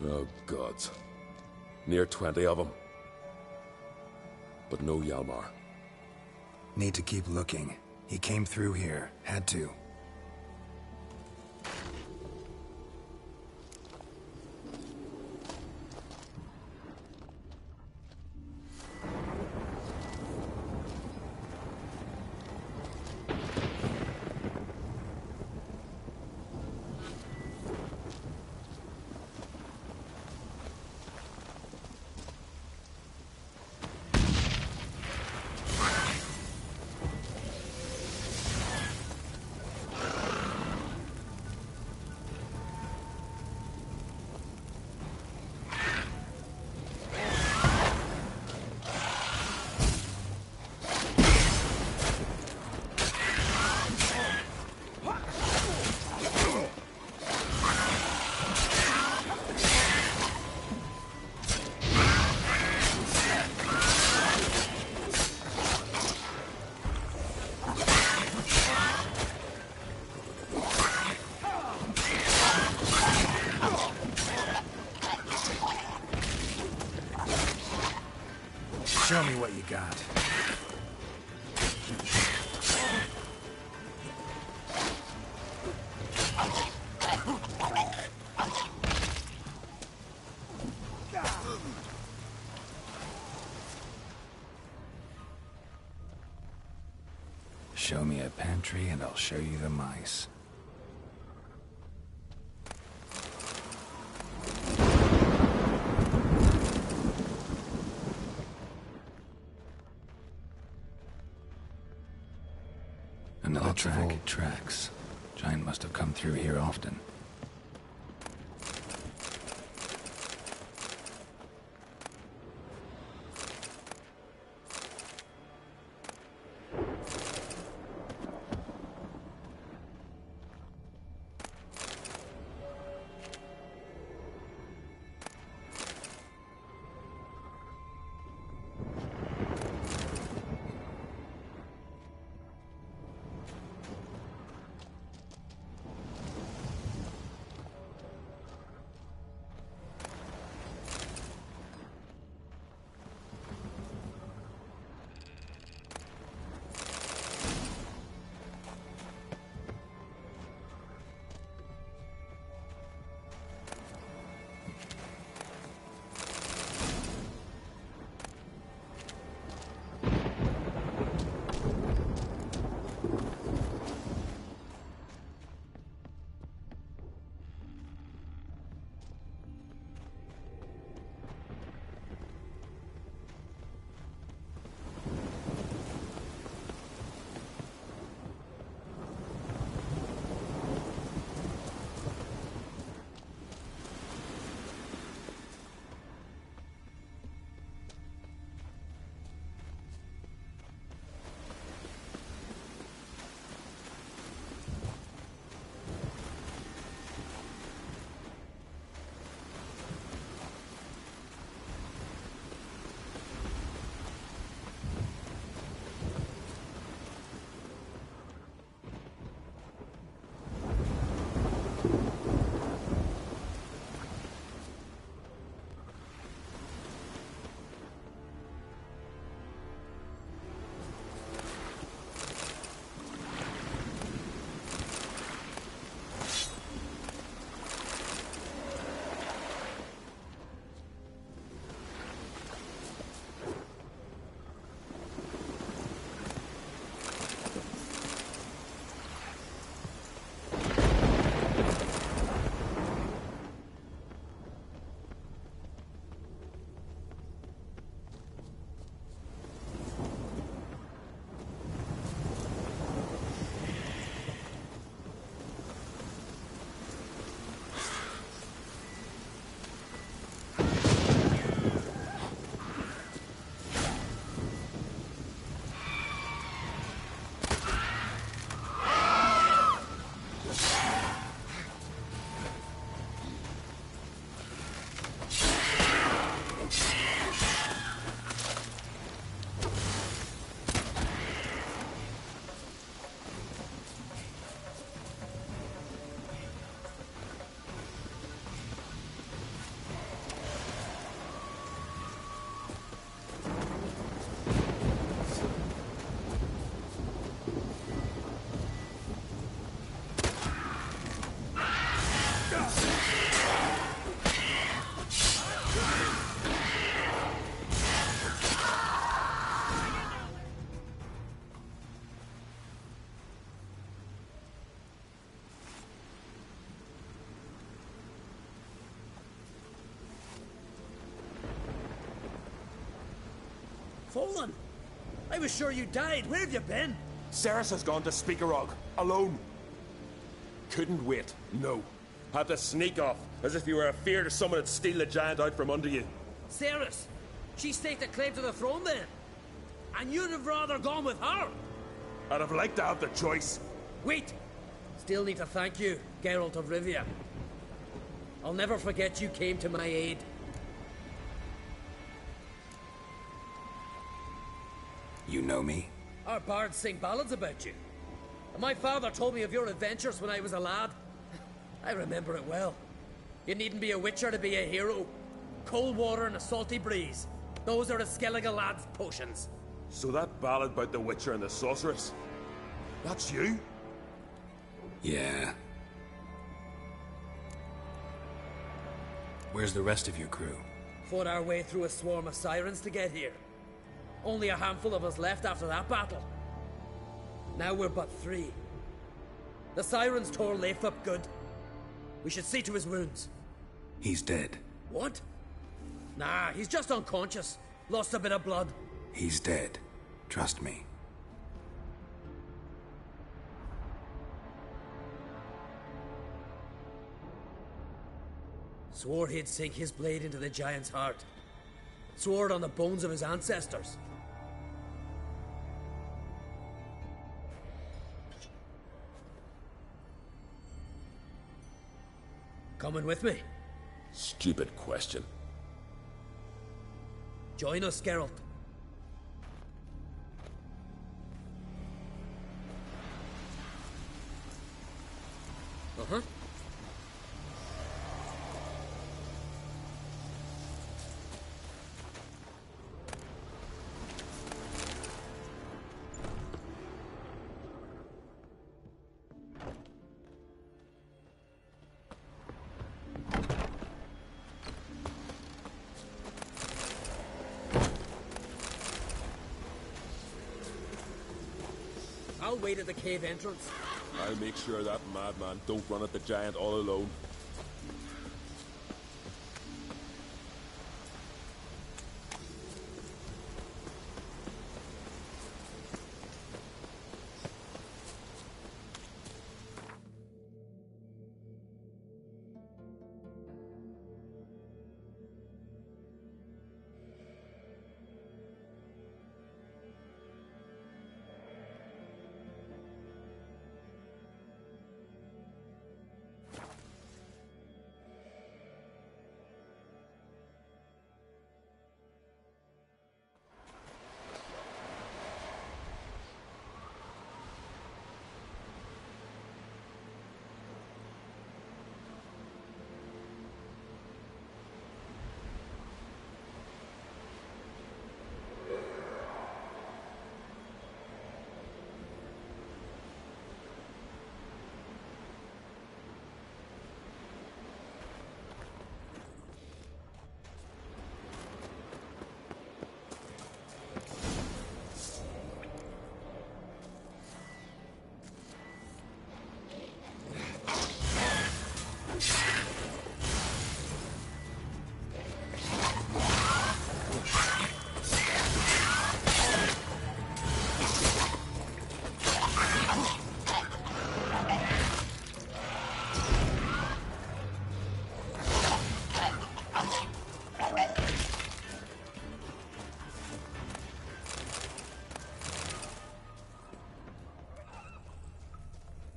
[SPEAKER 14] Oh, gods. Near 20 of them. but no Hjalmar.
[SPEAKER 6] Need to keep looking. He came through here. Had to. Show me what you got. Show me a pantry and I'll show you the mice. Another track. Tracks. Giant must have come through here often.
[SPEAKER 9] Fallen? I was sure you died. Where have you been?
[SPEAKER 14] Ceres has gone to Speakerog, alone. Couldn't wait, no. Had to sneak off, as if you were afeard of someone would steal the giant out from under you.
[SPEAKER 9] Ceres? She staked a claim to the throne then? And you'd have rather gone with her?
[SPEAKER 14] I'd have liked to have the choice.
[SPEAKER 9] Wait! Still need to thank you, Geralt of Rivia. I'll never forget you came to my aid.
[SPEAKER 6] You know me?
[SPEAKER 9] Our bards sing ballads about you. And my father told me of your adventures when I was a lad. I remember it well. You needn't be a witcher to be a hero. Cold water and a salty breeze. Those are a Skellige lad's potions.
[SPEAKER 14] So that ballad about the Witcher and the Sorceress, that's you?
[SPEAKER 6] Yeah. Where's the rest of your crew?
[SPEAKER 9] Fought our way through a swarm of sirens to get here. Only a handful of us left after that battle. Now we're but 3. The sirens tore Leif up good. We should see to his wounds.
[SPEAKER 6] He's dead.
[SPEAKER 9] What? Nah, he's just unconscious. Lost a bit of blood.
[SPEAKER 6] He's dead. Trust me.
[SPEAKER 9] Swore he'd sink his blade into the giant's heart. Swore it on the bones of his ancestors. Coming with me?
[SPEAKER 14] Stupid question.
[SPEAKER 9] Join us, Geralt. Uh-huh. I'll wait at the cave entrance.
[SPEAKER 14] I'll make sure that madman don't run at the giant all alone.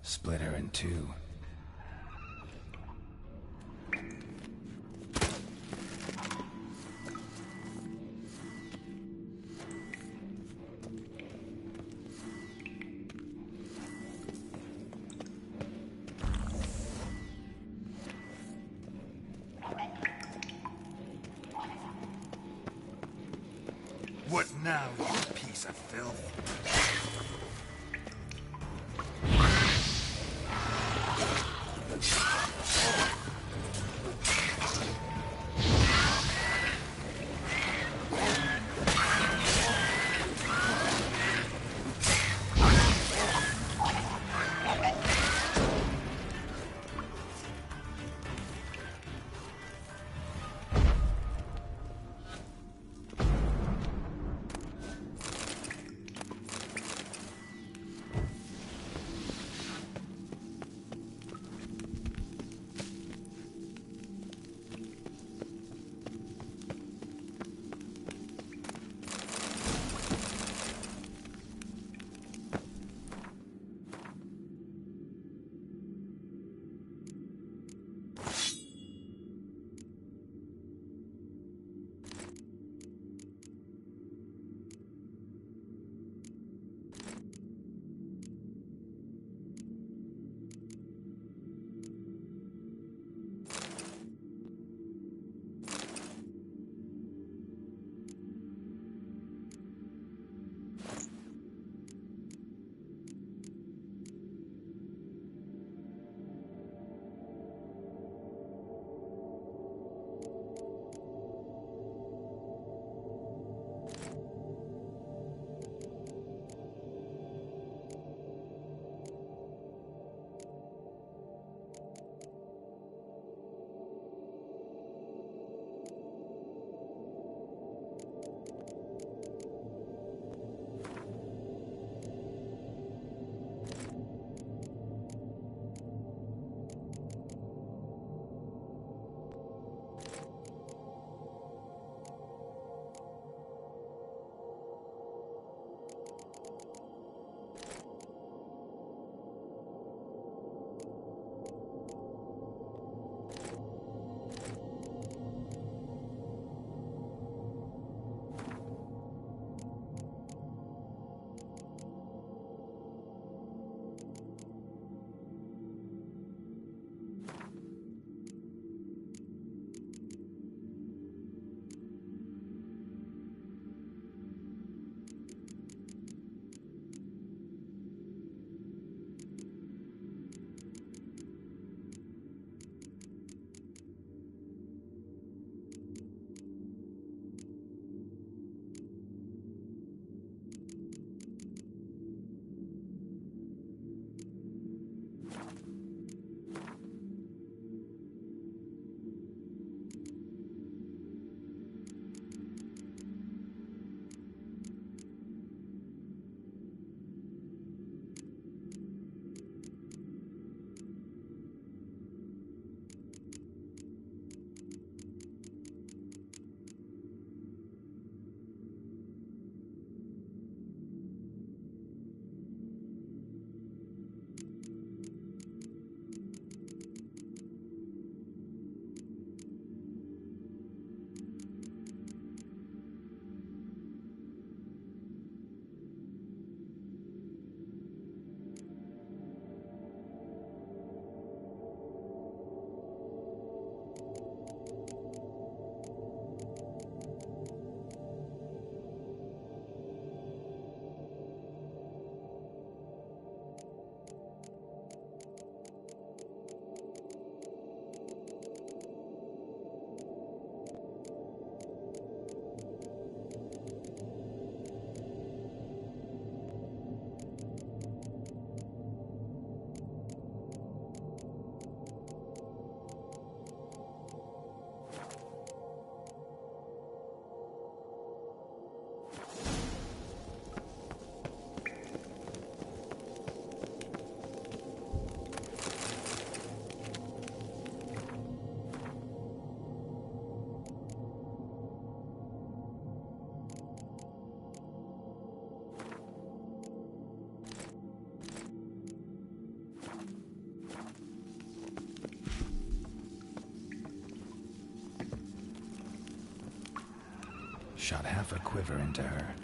[SPEAKER 6] Split her in 2.
[SPEAKER 15] What now, you piece of filth?
[SPEAKER 6] Shot half a quiver into her.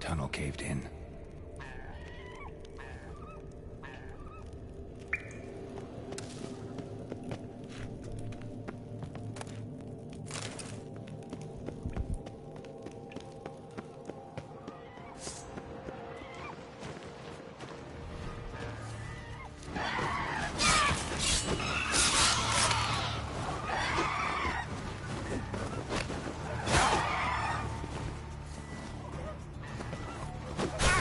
[SPEAKER 6] Tunnel caved in.
[SPEAKER 13] Ah!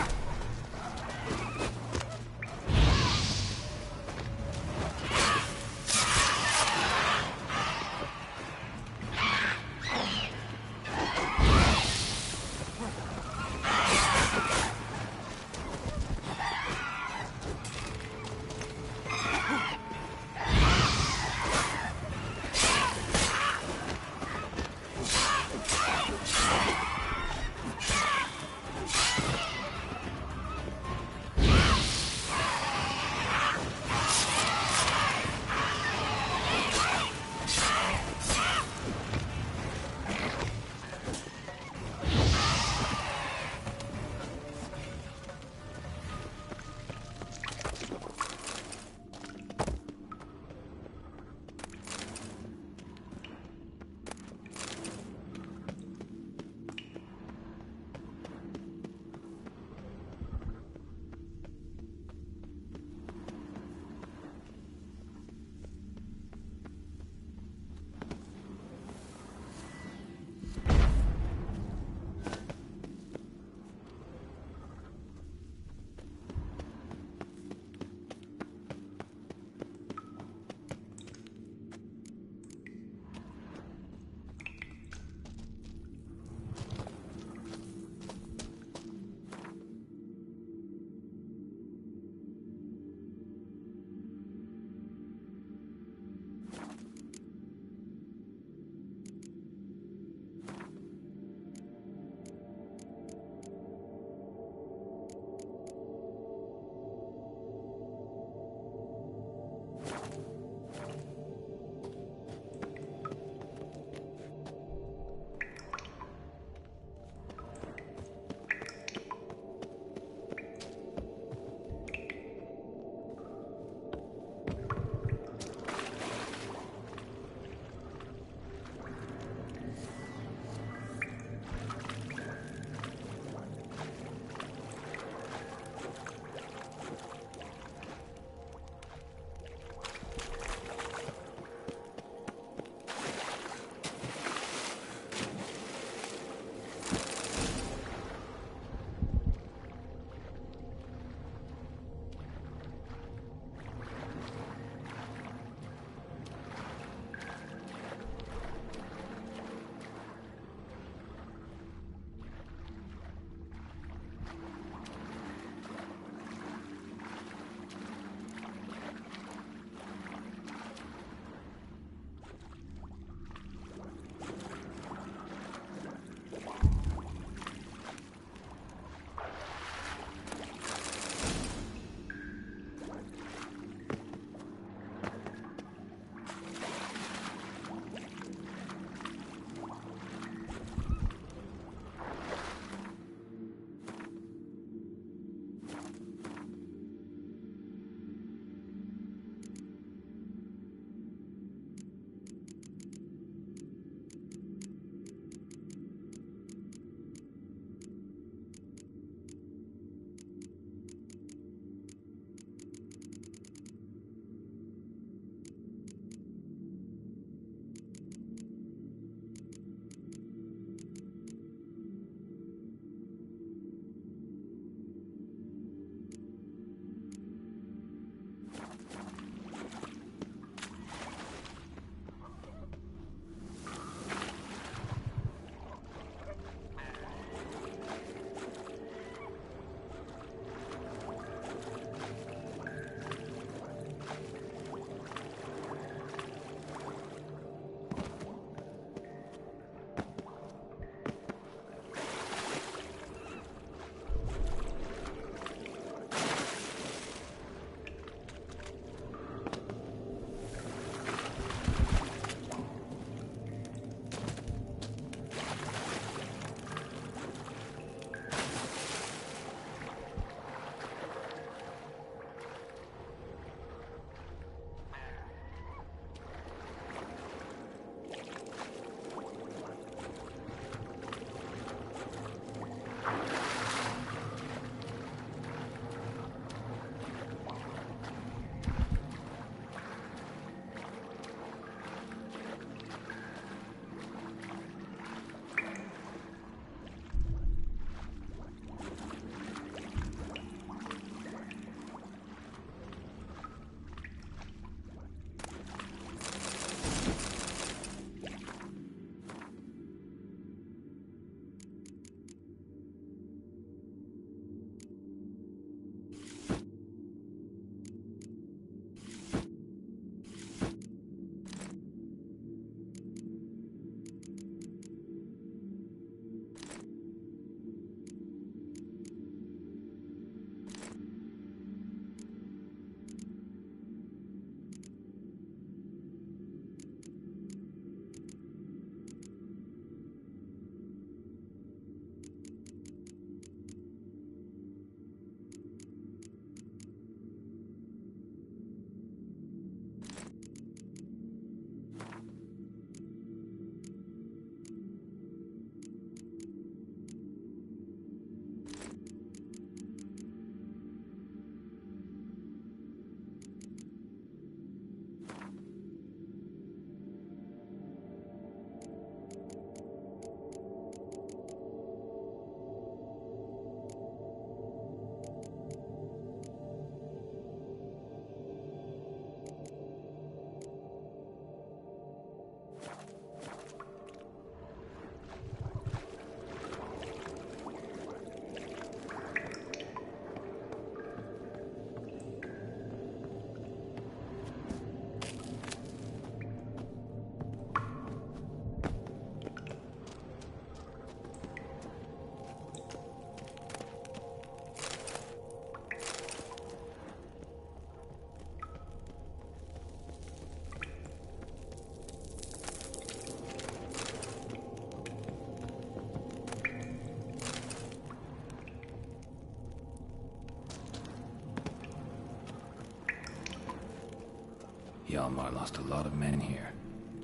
[SPEAKER 6] Hjalmar lost a lot of men here.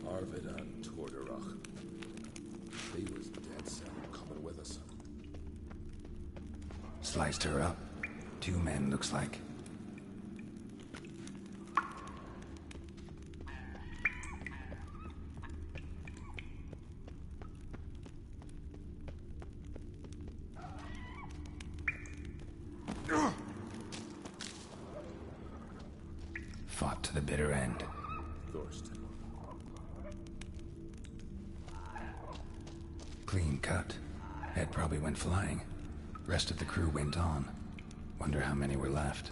[SPEAKER 14] Arvid and Torderach. He was dead set on coming with us.
[SPEAKER 6] Sliced her up. 2 men, looks like. Fought to the bitter end.
[SPEAKER 14] Thorsten.
[SPEAKER 6] Clean cut. Head probably went flying. Rest of the crew went on. Wonder how many were left.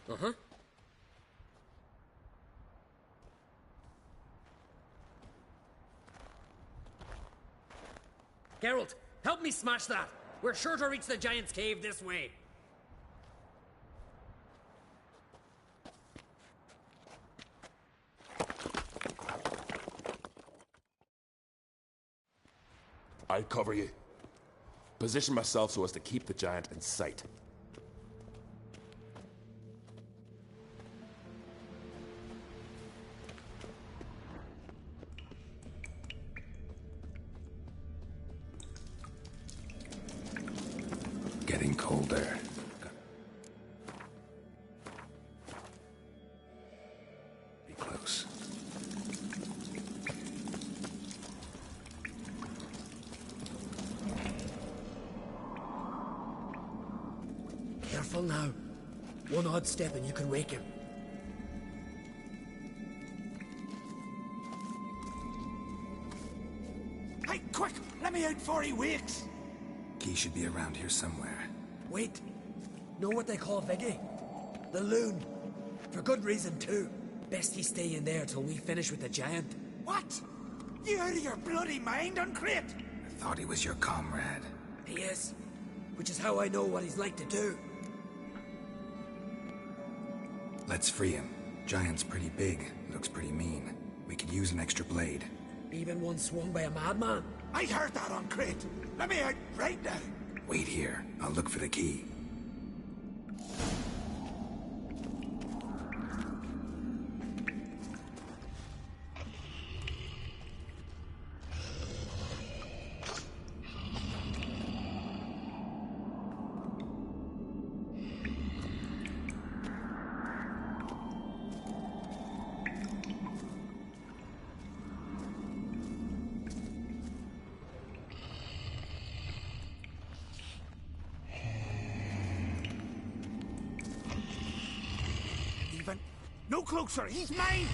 [SPEAKER 8] Uh-huh.
[SPEAKER 16] Geralt, help me smash that. We're sure to reach the Giant's Cave this way.
[SPEAKER 14] I'll cover you. Position myself so as to keep the giant in sight.
[SPEAKER 6] Getting colder. Be close.
[SPEAKER 16] Careful now. One odd step and you can wake him.
[SPEAKER 15] Hey, quick! Let me out before he wakes!
[SPEAKER 6] Key should be around here somewhere.
[SPEAKER 16] Wait. Know what they call Viggy? The loon. For good reason, too. Best he stay in there till we finish with the giant.
[SPEAKER 15] What? You out of your bloody mind, Uncrate?
[SPEAKER 6] I thought he was your comrade.
[SPEAKER 16] He is. Which is how I know what he's like to do.
[SPEAKER 6] Let's free him. Giant's pretty big, looks pretty mean. We could use an extra blade.
[SPEAKER 16] Even one swung by a madman.
[SPEAKER 15] I heard that, Uncrate. Let me out right now.
[SPEAKER 6] Wait here. I'll look for the key.
[SPEAKER 15] No closer, he's mine!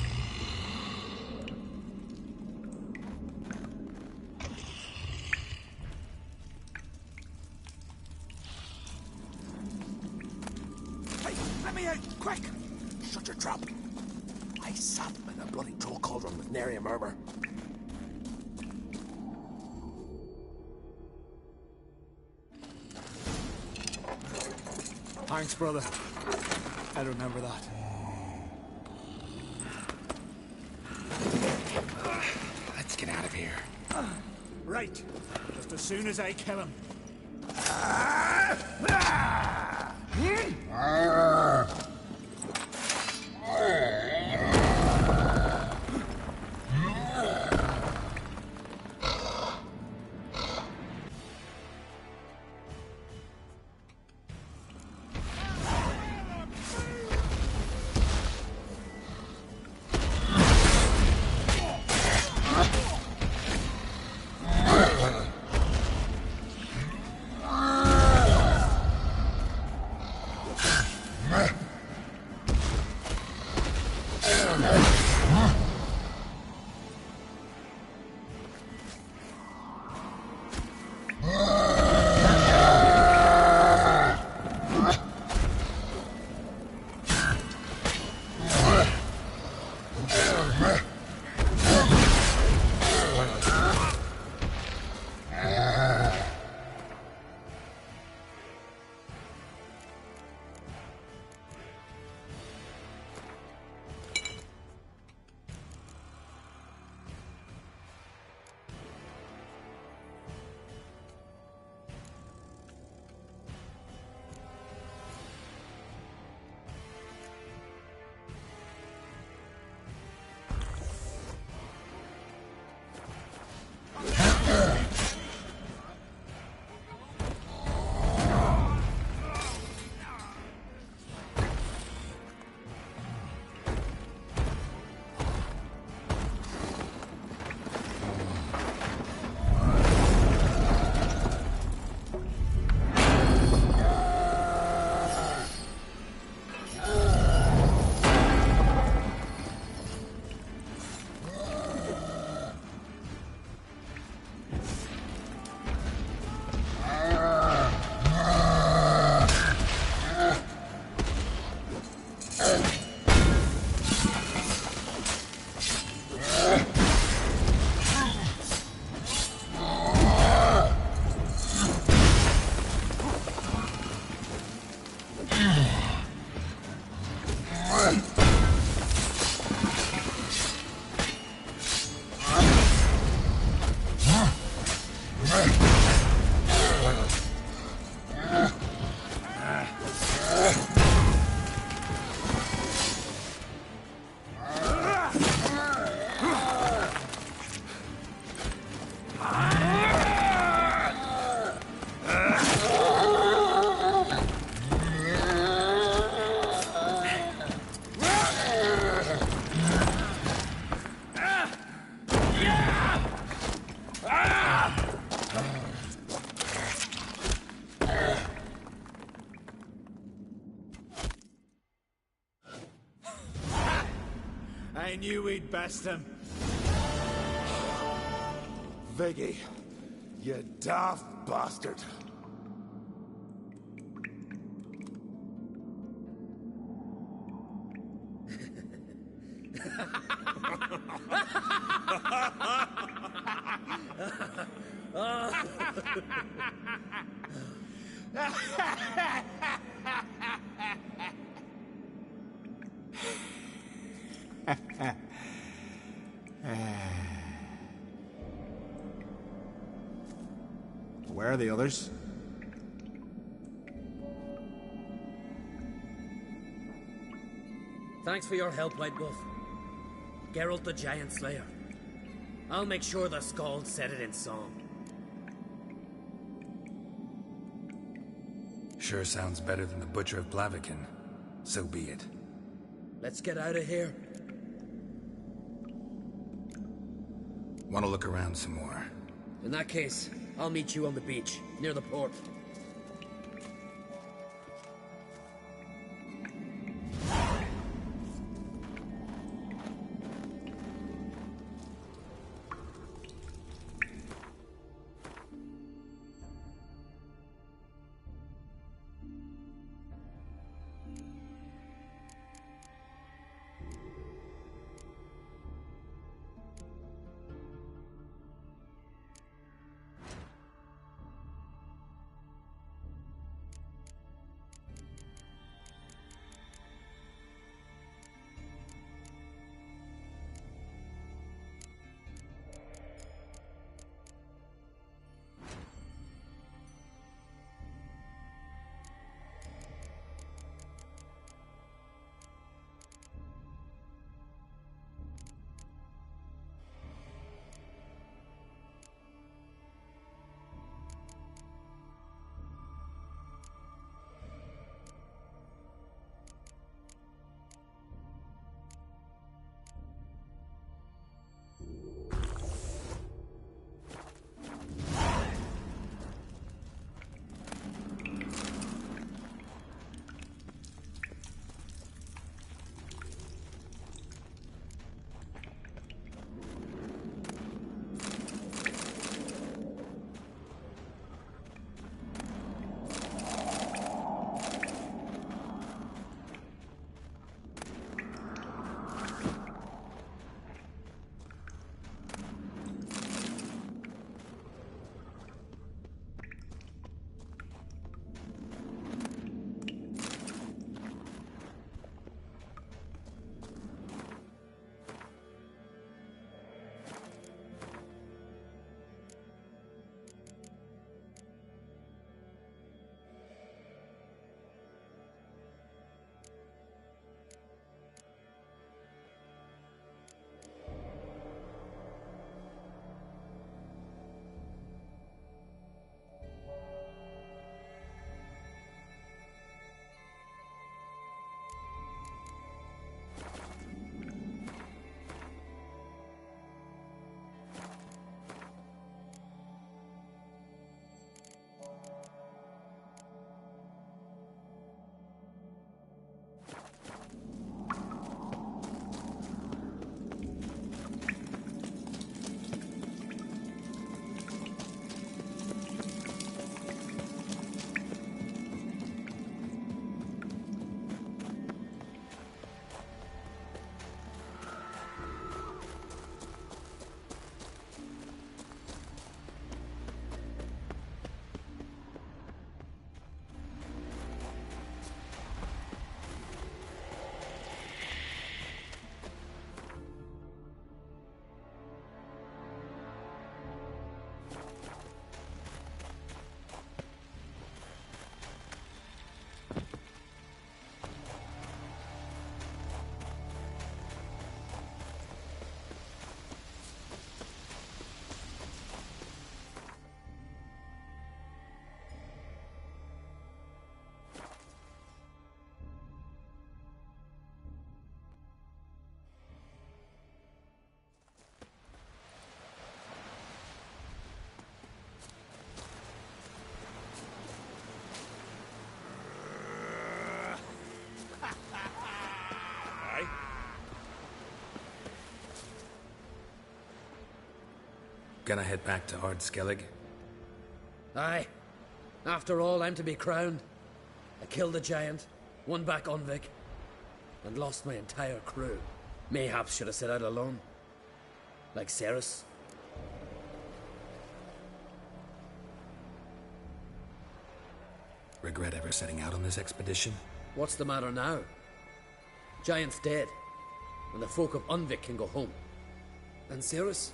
[SPEAKER 15] Hey, let me out, quick!
[SPEAKER 9] Shut your trap. I sat in a bloody troll cauldron with nary a murmur.
[SPEAKER 3] Thanks, brother. I'll remember that.
[SPEAKER 6] Let's get out of here.
[SPEAKER 3] Right. Just as soon as I kill him. I knew we'd best him.
[SPEAKER 12] Viggy, you daft bastard.
[SPEAKER 3] Where are the others?
[SPEAKER 16] Thanks for your help, White Wolf. Geralt the Giant Slayer. I'll make sure the Skald said it in song.
[SPEAKER 6] Sure sounds better than the Butcher of Blaviken. So be it.
[SPEAKER 16] Let's get out of here.
[SPEAKER 6] Want to look around some more?
[SPEAKER 16] In that case, I'll meet you on the beach, near the port.
[SPEAKER 6] Gonna head back to Ard Skellig?
[SPEAKER 16] Aye. After all, I'm to be crowned. I killed the giant, won back Unvik, and lost my entire crew. Mayhaps should have set out alone. Like Cerys.
[SPEAKER 6] Regret ever setting out on this expedition?
[SPEAKER 16] What's the matter now? Giant's dead, and the folk of Unvik can go home. And Cerys?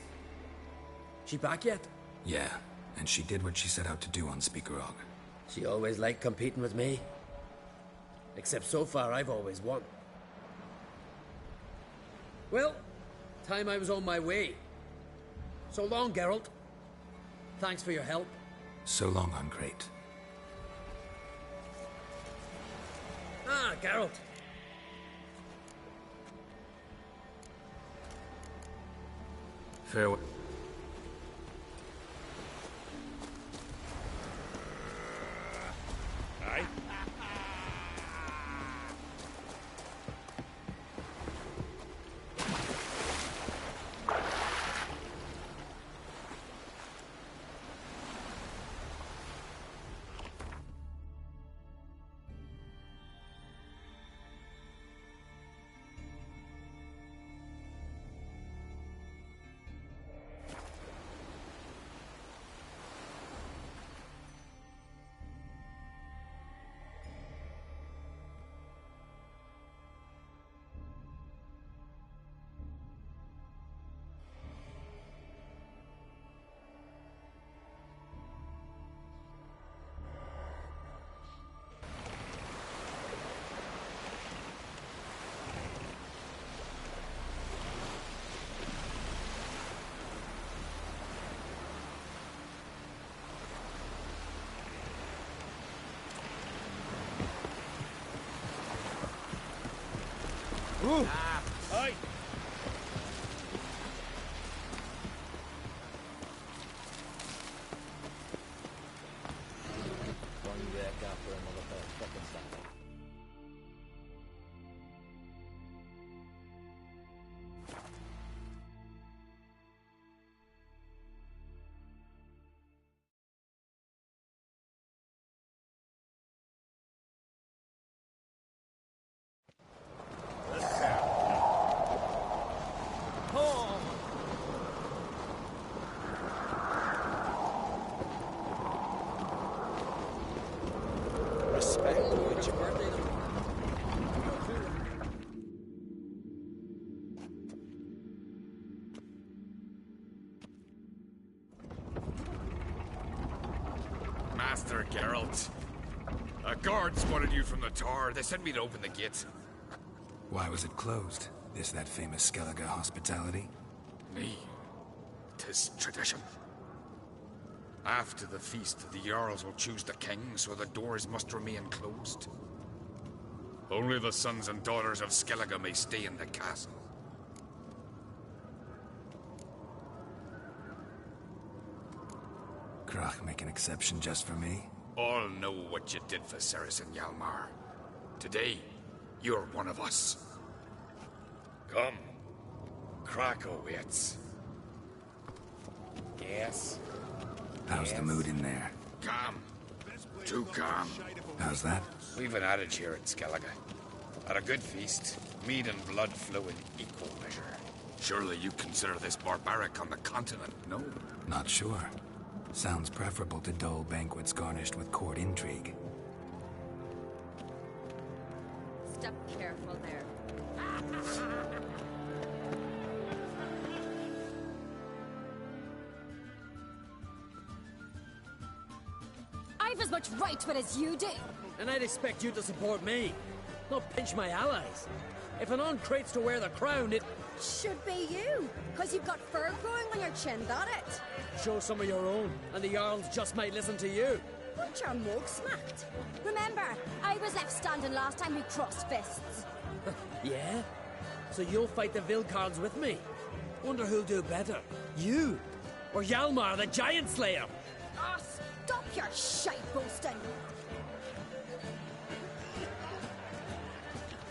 [SPEAKER 16] She back yet?
[SPEAKER 6] Yeah, and she did what she set out to do on Speakerog.
[SPEAKER 16] She always liked competing with me. Except so far, I've always won. Well, time I was on my way. So long, Geralt. Thanks for your help.
[SPEAKER 6] So long, Uncrate.
[SPEAKER 16] Ah, Geralt.
[SPEAKER 6] Farewell.
[SPEAKER 11] Aye.
[SPEAKER 13] Ooh.
[SPEAKER 11] Aye.
[SPEAKER 5] One back after another fucking Saturday.
[SPEAKER 16] Respect. It's your birthday tomorrow.
[SPEAKER 17] Master Geralt. Guards spotted you from the tower. They sent me to open the gate.
[SPEAKER 6] Why was it closed? Is that famous Skellige hospitality?
[SPEAKER 17] Me. 'Tis tradition. After the feast, the Jarls will choose the king, so the doors must remain closed. Only the sons and daughters of Skellige may stay in the castle.
[SPEAKER 6] Crach make an exception just for me?
[SPEAKER 17] All know what you did for Cerys and Hjalmar. Today, you're one of us. Come. Crach awaits. Yes.
[SPEAKER 6] How's the mood in there?
[SPEAKER 17] Calm. Too calm.
[SPEAKER 6] How's that?
[SPEAKER 17] We've an adage here at Skellige. At a good feast, mead and blood flow in equal measure. Surely you consider this barbaric on the continent, no?
[SPEAKER 6] Not sure. Sounds preferable to dull banquets garnished with court intrigue.
[SPEAKER 4] Step careful there.
[SPEAKER 18] I've as much right to it as you do.
[SPEAKER 16] And I'd expect you to support me, not pinch my allies. If an Uncrate's to wear the crown, it
[SPEAKER 18] should be you, because you've got fur growing on your chin, that it?
[SPEAKER 16] Show some of your own, and the Jarls just might listen to you.
[SPEAKER 18] Want your mug smacked? Remember, I was left standing last time we crossed fists.
[SPEAKER 16] Yeah? So you'll fight the Vilcards with me? Wonder who'll do better, you or Hjalmar the Giant Slayer?
[SPEAKER 18] Ah, stop your shite boasting.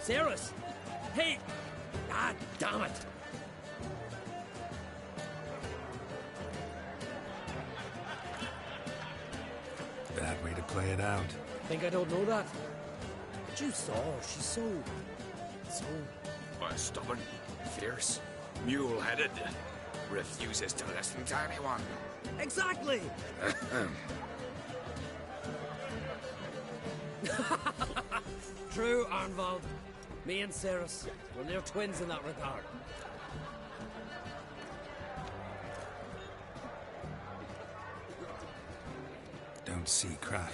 [SPEAKER 16] Cerys! Hey! Ah, damn it!
[SPEAKER 6] play it out.
[SPEAKER 16] Think I don't know that? But you saw her. She's so...
[SPEAKER 17] Stubborn, fierce, mule-headed. Refuses to listen to anyone.
[SPEAKER 16] Exactly! True, Arnvald. Me and Ceres, we're near twins in that regard.
[SPEAKER 6] Don't see Crack.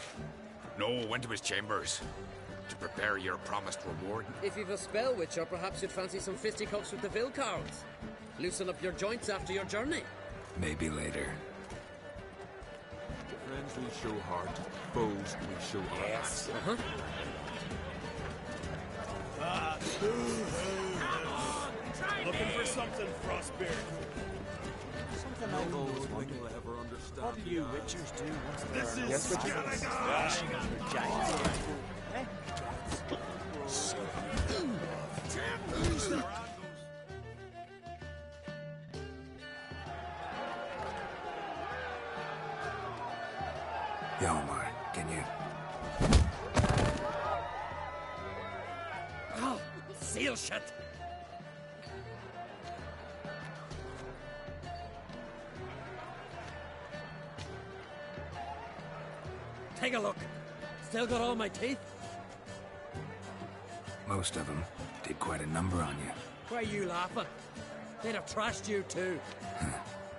[SPEAKER 17] No, went to his chambers to prepare your promised reward.
[SPEAKER 8] If you've a spell, Witcher, perhaps you'd fancy some fisticuffs with the Vilcarls. Loosen up your joints after your journey.
[SPEAKER 6] Maybe later.
[SPEAKER 14] Friends we show heart, foes we show ass.
[SPEAKER 8] Uh-huh.
[SPEAKER 15] Looking for something, Frostbeard.
[SPEAKER 1] Something I've always wondered. What do you Witchers do once
[SPEAKER 15] This
[SPEAKER 1] they're
[SPEAKER 15] is
[SPEAKER 1] giants?
[SPEAKER 6] Hjalmar, can you...
[SPEAKER 16] Oh, seal shut! Take a look. Still got all my teeth?
[SPEAKER 6] Most of them did quite a number on you.
[SPEAKER 16] Why are you laughing? They'd have trashed you too.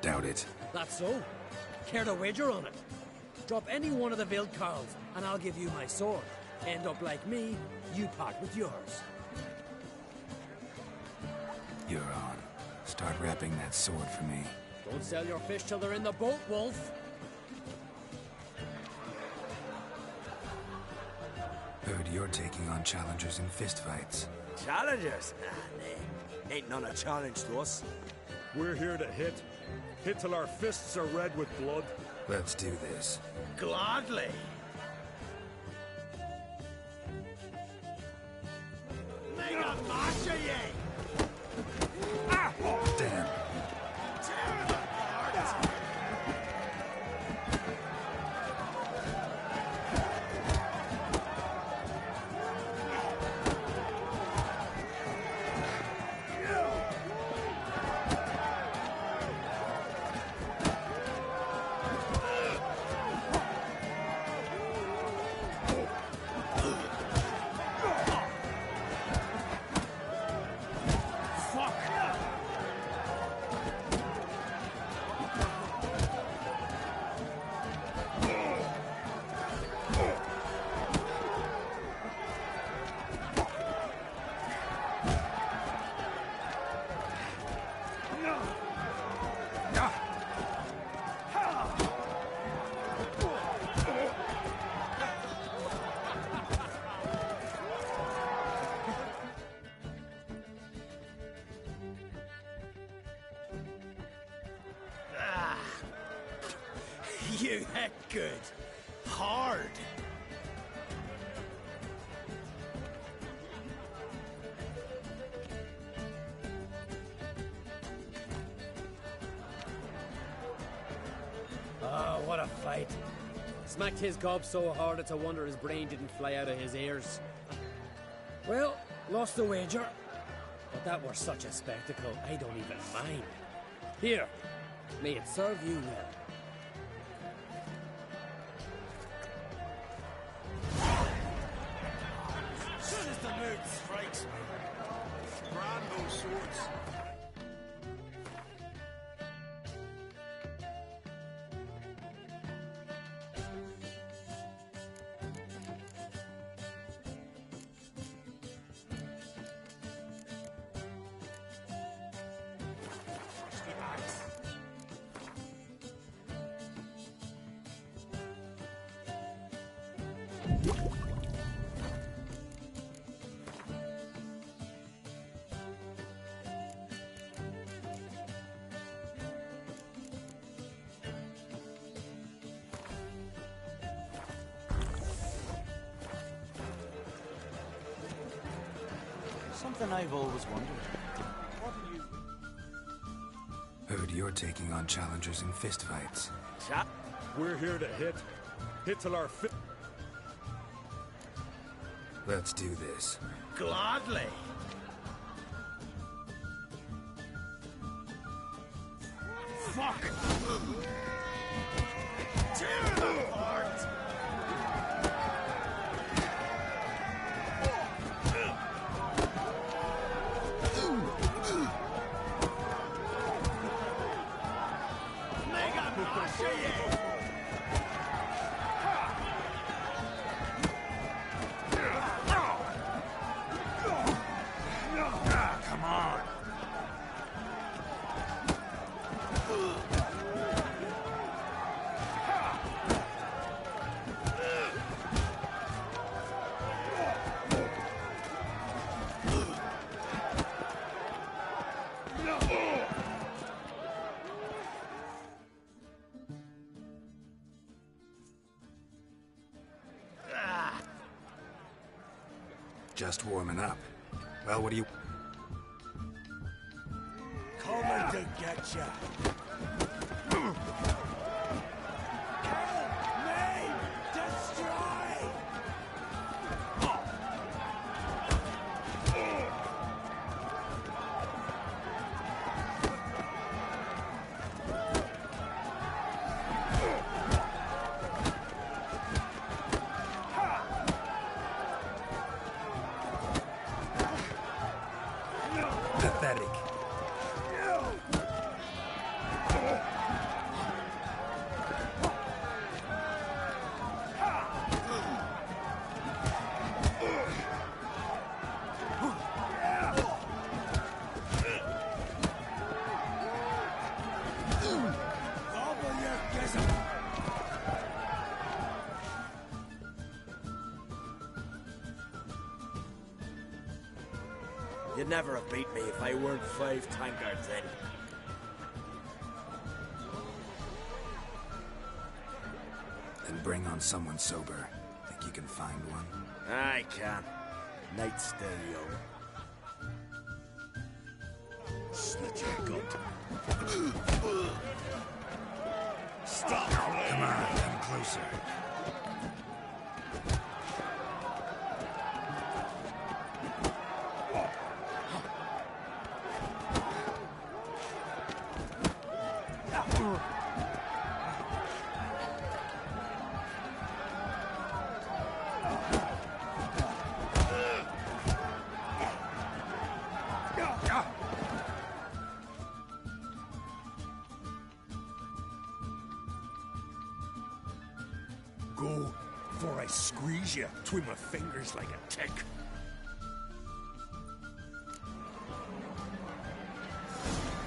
[SPEAKER 6] Doubt it.
[SPEAKER 16] That's so. Care to wager on it? Drop any one of the Vilcarls, and I'll give you my sword. End up like me, you part with yours.
[SPEAKER 6] You're on. Start wrapping that sword for me.
[SPEAKER 16] Don't sell your fish till they're in the boat, Wolf.
[SPEAKER 6] Heard you're taking on challengers in fistfights.
[SPEAKER 1] Challengers? Nah, they ain't none a challenge to us.
[SPEAKER 15] We're here to hit. Hit till our fists are red with blood.
[SPEAKER 6] Let's do this.
[SPEAKER 1] Gladly. Mega Masha, ye!
[SPEAKER 6] Ah! Damn.
[SPEAKER 1] You heck good. Hard.
[SPEAKER 16] Oh, what a fight. Smacked his gob so hard it's a wonder his brain didn't fly out of his ears. Well, lost the wager. But that were such a spectacle, I don't even mind. Here, may it serve you well.
[SPEAKER 15] Soon as the mood strikes me, brand those swords.
[SPEAKER 1] Something I've always wondered. What do you...
[SPEAKER 6] Heard you're taking on challengers in fistfights.
[SPEAKER 15] We're here to hit. Hit till our
[SPEAKER 6] Let's do this.
[SPEAKER 9] Gladly. Fuck! Tear them apart! Mega Marche!
[SPEAKER 7] Come on.
[SPEAKER 6] Just warming up. Well, what do you...
[SPEAKER 15] Coming to get ya. Kill me! Destroy!
[SPEAKER 6] Pathetic.
[SPEAKER 1] You'd never have beat me if I weren't 5 tankards in.
[SPEAKER 6] Then bring on someone sober. Think you can find one?
[SPEAKER 1] I can. Night's still young.
[SPEAKER 15] Slit your gut.
[SPEAKER 6] Stop! Come on, come closer.
[SPEAKER 15] Go, before I squeeze you between my fingers like a tick.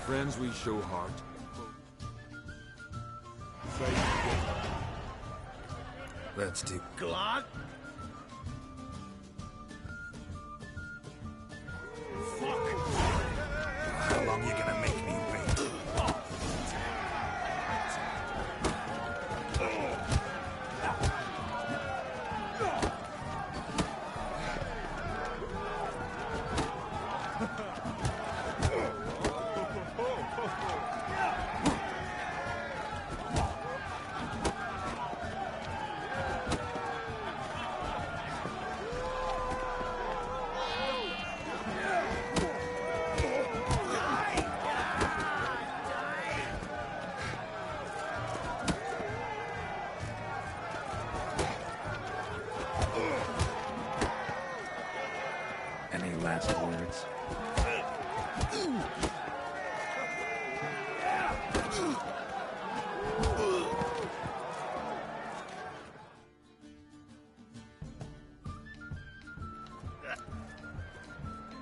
[SPEAKER 11] Friends, we show heart.
[SPEAKER 6] Let's do...
[SPEAKER 9] Glad? Fuck!
[SPEAKER 6] How long you gonna make me wait? Any last words?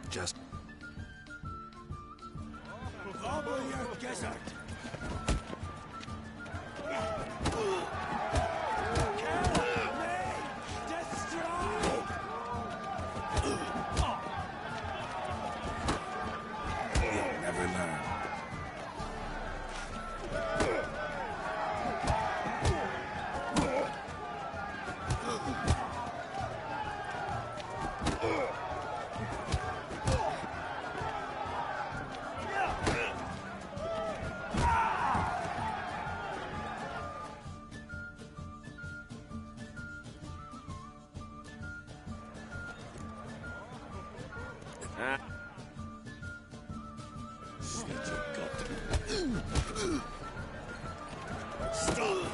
[SPEAKER 6] Just...
[SPEAKER 15] Gobble your gizzard.
[SPEAKER 6] Never learn.
[SPEAKER 15] Stop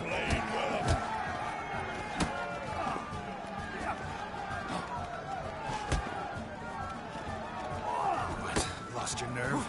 [SPEAKER 15] playing with him!
[SPEAKER 6] What? Lost your nerve?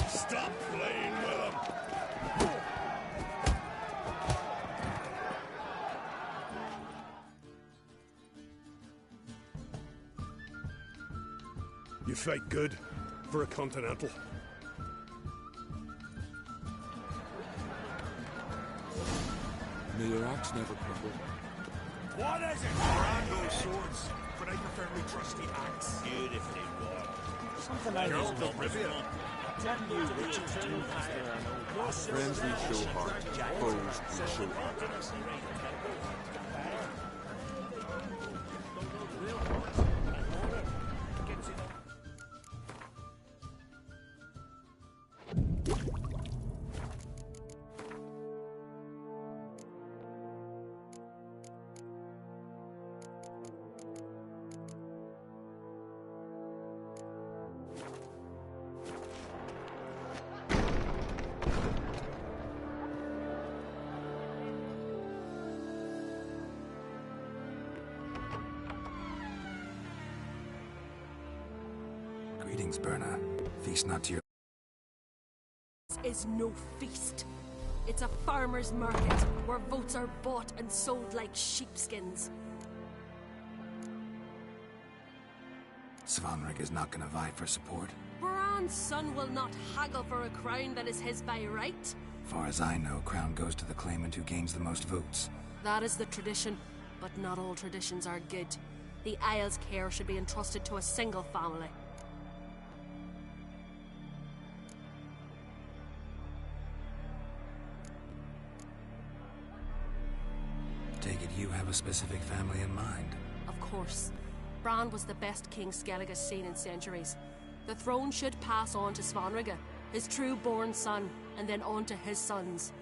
[SPEAKER 15] Stop playing with him!
[SPEAKER 11] You fight good for a continental.
[SPEAKER 1] May your axe never crumble.
[SPEAKER 15] What is it? Brando swords, but I prefer my trusty axe. Beautifully wrought.
[SPEAKER 1] Something like
[SPEAKER 15] Girl,
[SPEAKER 1] this.
[SPEAKER 15] the Rivian.
[SPEAKER 1] Tell you which is too high. Friends we show heart, foes we show honor.
[SPEAKER 6] Greetings, Berna. Feast not to your...
[SPEAKER 19] This is no feast. It's a farmer's market where votes are bought and sold like sheepskins.
[SPEAKER 6] Svanrig is not gonna vie for support.
[SPEAKER 19] Bran's son will not haggle for a crown that is his by right.
[SPEAKER 6] Far as I know, crown goes to the claimant who gains the most votes.
[SPEAKER 19] That is the tradition, but not all traditions are good. The Isle's care should be entrusted to a single family.
[SPEAKER 6] Take it you have a specific family in mind.
[SPEAKER 19] Of course. Bran was the best king Skellig has seen in centuries. The throne should pass on to Svanrige, his true-born son, and then on to his sons.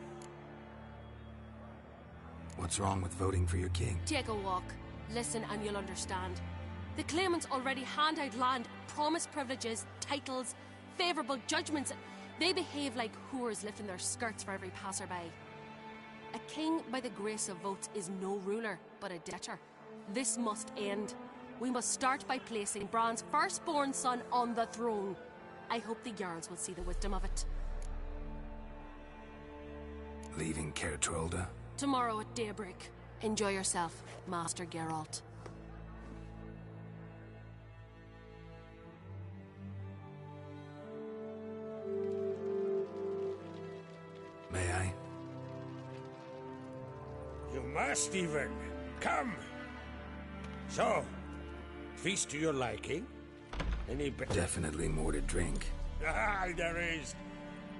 [SPEAKER 6] What's wrong with voting for your king?
[SPEAKER 19] Take a walk. Listen and you'll understand. The claimants already hand out land, promise privileges, titles, favourable judgments. They behave like whores lifting their skirts for every passerby. A king by the grace of votes is no ruler, but a debtor. This must end. We must start by placing Bran's firstborn son on the throne. I hope the Jarls will see the wisdom of it.
[SPEAKER 6] Leaving Caer Trolda?
[SPEAKER 19] Tomorrow at daybreak. Enjoy yourself, Master Geralt.
[SPEAKER 6] May I?
[SPEAKER 9] You must even. Come. So, feast to your liking? Any
[SPEAKER 6] Definitely more to drink.
[SPEAKER 9] Ah, there is.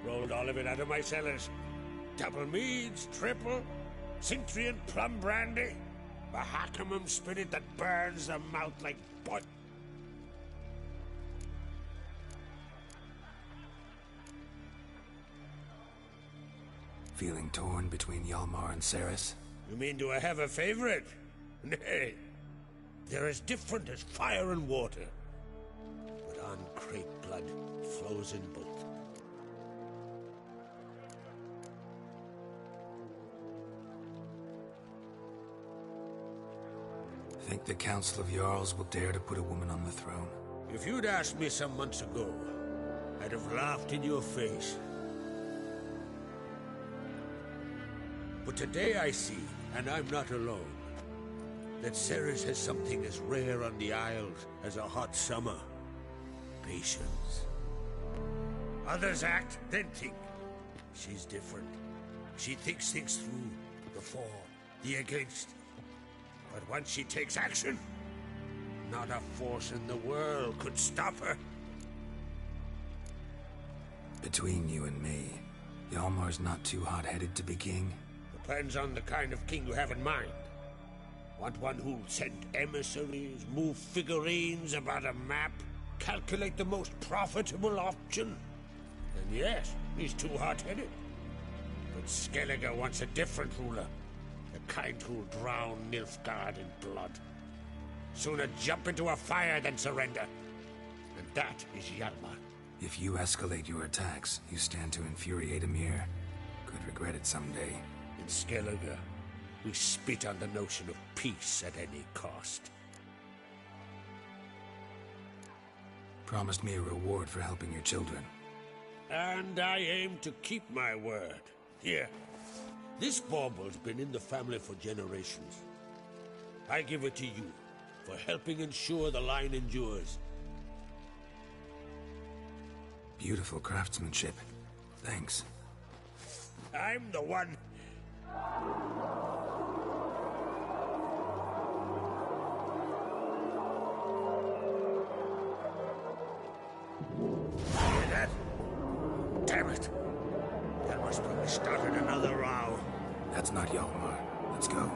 [SPEAKER 9] Rolled all of it out of my cellars. Double meads, triple, Cintrian plum brandy, a Hackamum spirit that burns the mouth like butt.
[SPEAKER 6] Feeling torn between Hjalmar and Cerys?
[SPEAKER 9] You mean do I have a favorite? Nay. They're as different as fire and water. But uncreate blood flows in both.
[SPEAKER 6] Think the Council of Jarls will dare to put a woman on the throne?
[SPEAKER 9] If you'd asked me some months ago, I'd have laughed in your face. But today I see, and I'm not alone, that Cerys has something as rare on the Isles as a hot summer. Patience. Others act, then think. She's different. She thinks things through, the for, the against. But once she takes action, not a force in the world could stop her.
[SPEAKER 6] Between you and me, Hjalmar's not too hot-headed to be king?
[SPEAKER 9] Depends on the kind of king you have in mind. Want one who'll send emissaries, move figurines about a map, calculate the most profitable option? And yes, he's too hot-headed. But Skellige wants a different ruler. The kind who'll drown Nilfgaard in blood. Sooner jump into a fire than surrender. And that is Hjalmar.
[SPEAKER 6] If you escalate your attacks, you stand to infuriate Emir. Could regret it someday.
[SPEAKER 9] In Skellige, we spit on the notion of peace at any cost.
[SPEAKER 6] Promised me a reward for helping your children.
[SPEAKER 9] And I aim to keep my word. Here, this bauble's been in the family for generations. I give it to you for helping ensure the line endures.
[SPEAKER 6] Beautiful craftsmanship. Thanks.
[SPEAKER 9] I'm the one. Hear that? Damn it! That must have started another row.
[SPEAKER 6] That's not Hjalmar. Let's go.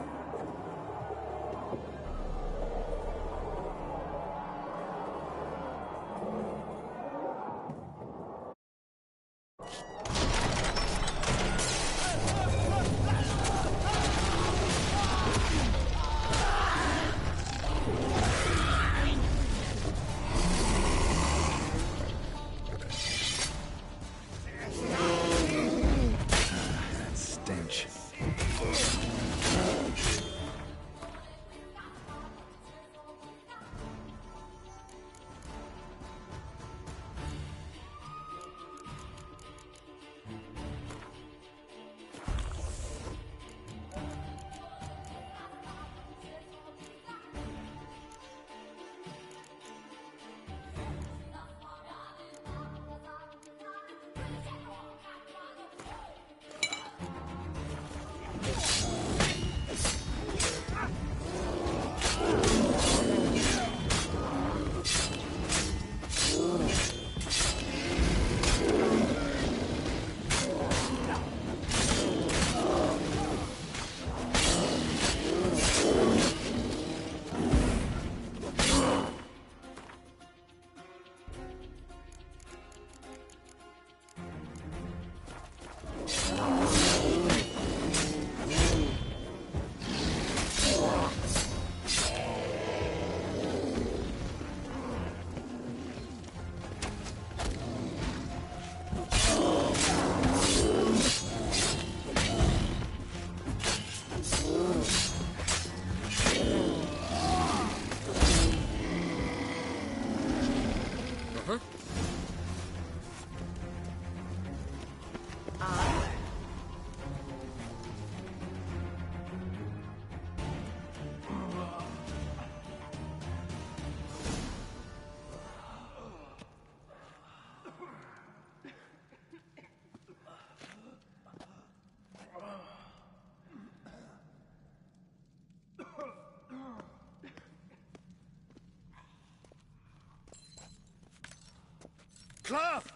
[SPEAKER 15] Cloth!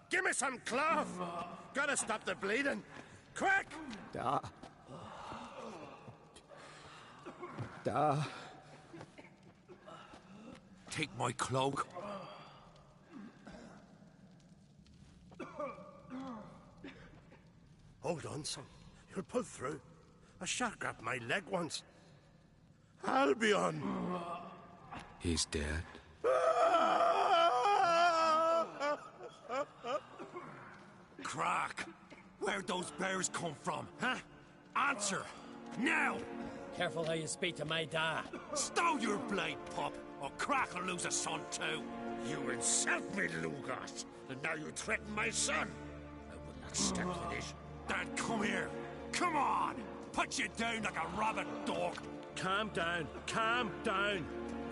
[SPEAKER 15] Give me some cloth! Gotta stop the bleeding! Quick!
[SPEAKER 11] Da.
[SPEAKER 17] Take my cloak.
[SPEAKER 15] Hold on, son. You'll pull through. A shark grabbed my leg once. Albion!
[SPEAKER 17] He's dead.
[SPEAKER 15] Crack! Where'd those bears come from, huh? Answer! Now!
[SPEAKER 16] Careful how you speak to my dad.
[SPEAKER 15] Stow your blade, pup, or Crack will lose a son too. You insult me, Lugas, and now you threaten my son. I will not stand for this. Dad, come here. Come on! Put you down like a rabid dog.
[SPEAKER 9] Calm down. Calm down.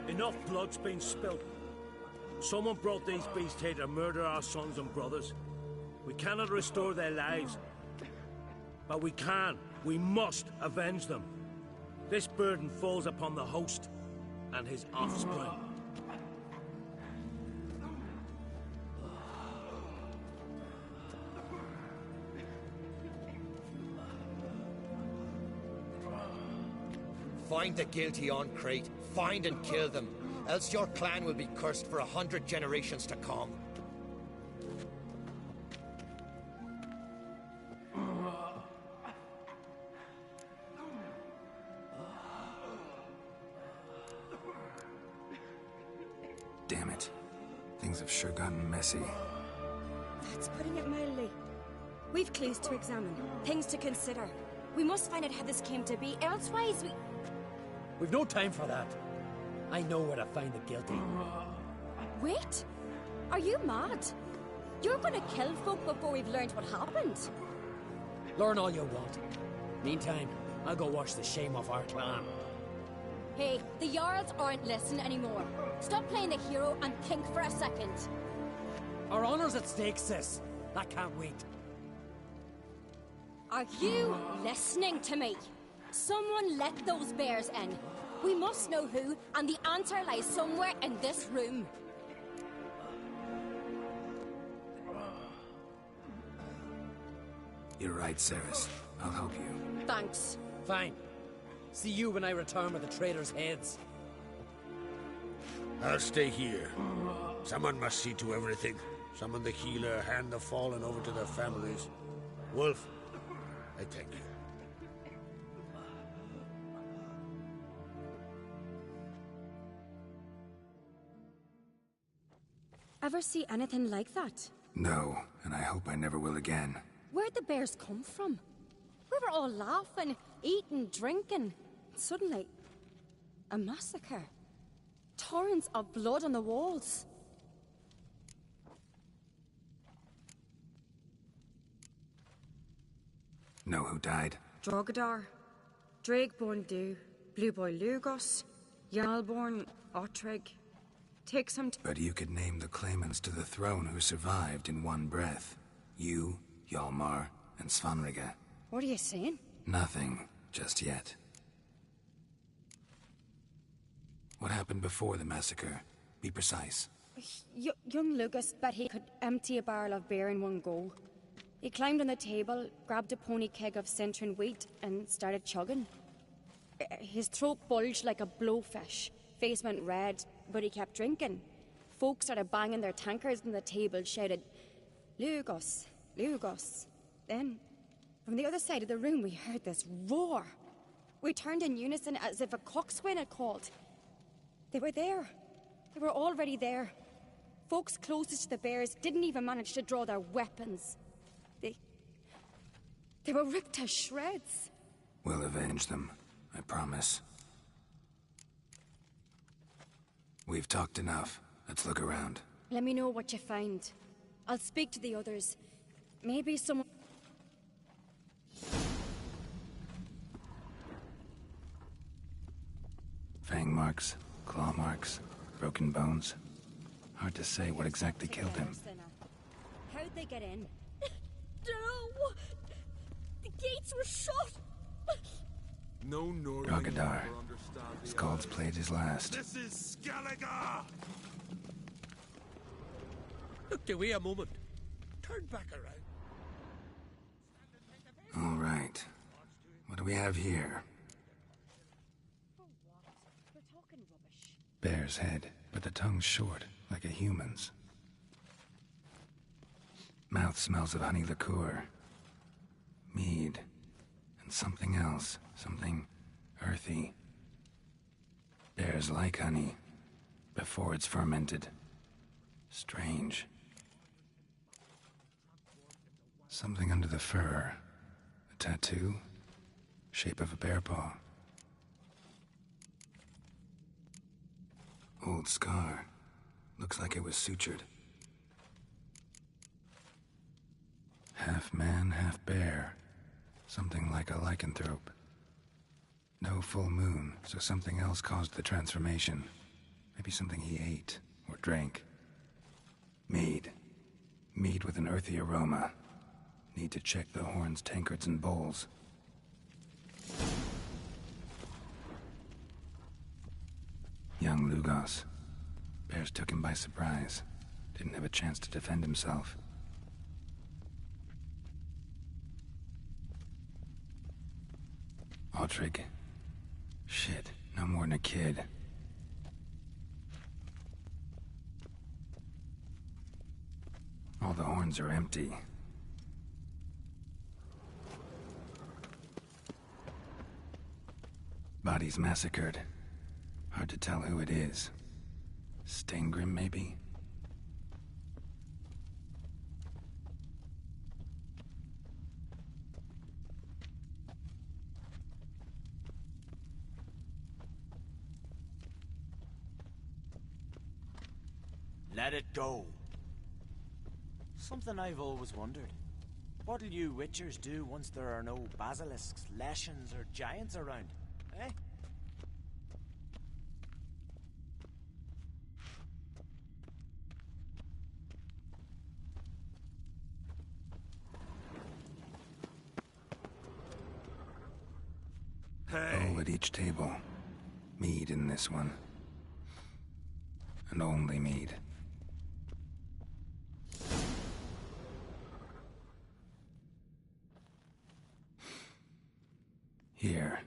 [SPEAKER 9] Enough blood's been spilt. Someone brought these beasts here to murder our sons and brothers. We cannot restore their lives. But we can. We must avenge them. This burden falls upon the host and his offspring.
[SPEAKER 20] Find the guilty on Crete. Find and kill them. Else your clan will be cursed for 100 generations to come.
[SPEAKER 6] Damn it. Things have sure gotten messy.
[SPEAKER 18] That's putting it mildly. We've clues to examine, things to consider. We must find out how this came to be, elsewise we...
[SPEAKER 16] We've no time for that. I know where to find the guilty.
[SPEAKER 18] Wait! Are you mad? You're gonna kill folk before we've learned what happened.
[SPEAKER 16] Learn all you want. Meantime, I'll go wash the shame off our clan.
[SPEAKER 18] Hey, the Jarls aren't listening anymore. Stop playing the hero and think for a second.
[SPEAKER 16] Our honor's at stake, sis. That can't wait.
[SPEAKER 18] Are you listening to me? Someone let those bears in. We must know who, and the answer lies somewhere in this room.
[SPEAKER 6] You're right, Cerys. I'll help you.
[SPEAKER 18] Thanks.
[SPEAKER 16] Fine. See you when I return with the traitors' heads.
[SPEAKER 15] I'll stay here. Someone must see to everything. Summon the healer, hand the fallen over to their families. Wolf, I thank you.
[SPEAKER 18] Ever see anything like that?
[SPEAKER 6] No, and I hope I never will again.
[SPEAKER 18] Where'd the bears come from? We were all laughing, eating, drinking. Suddenly, a massacre. Torrents of blood on the walls.
[SPEAKER 6] Know who died?
[SPEAKER 21] Drogadar, Drakeborn Du, Blue Boy Lugos, Jarlborn Ottrig. Take some
[SPEAKER 6] But you could name the claimants to the throne who survived in one breath. You, Hjalmar, and Svanrige.
[SPEAKER 21] What are you saying?
[SPEAKER 6] Nothing, just yet. What happened before the massacre? Be precise.
[SPEAKER 21] Young Lucas bet he could empty a barrel of beer in one go. He climbed on the table, grabbed a pony keg of Centron wheat, and started chugging. His throat bulged like a blowfish. Face went red, but he kept drinking. Folks started banging their tankards on the table, shouted, "Lugos, Lugos." Then, from the other side of the room, we heard this roar. We turned in unison as if a coxswain had called. They were there. They were already there. Folks closest to the bears didn't even manage to draw their weapons. They were ripped to shreds.
[SPEAKER 6] We'll avenge them, I promise. We've talked enough. Let's look around.
[SPEAKER 21] Let me know what you find. I'll speak to the others. Maybe someone...
[SPEAKER 6] Fang marks, claw marks, broken bones. Hard to say what exactly killed him.
[SPEAKER 18] How'd they get in? No! The gates were shut!
[SPEAKER 1] No Norway
[SPEAKER 6] Drogadar. Skald's played his last.
[SPEAKER 15] This is Skellige!
[SPEAKER 9] Look, Dewey, a moment. Turn back around.
[SPEAKER 6] All right. What do we have here? Bear's head, but the tongue's short, like a human's. Mouth smells of honey liqueur. Mead. And something else. Something earthy. Bears like honey, before it's fermented. Strange. Something under the fur. A tattoo? Shape of a bear paw. Old scar. Looks like it was sutured. Half man, half bear. Something like a lycanthrope. No full moon, so something else caused the transformation. Maybe something he ate or drank. Mead. Mead with an earthy aroma. Need to check the horns, tankards, and bowls. Young Lugos. Bears took him by surprise. Didn't have a chance to defend himself. Ottrig. Shit, no more than a kid. All the horns are empty. Bodies massacred. Hard to tell who it is. Steingrim, maybe?
[SPEAKER 2] Let it go. Something I've always wondered. What'll you Witchers do once there are no basilisks, leshens, or giants around? Eh?
[SPEAKER 6] All at each table. Mead in this one. And only mead. Here.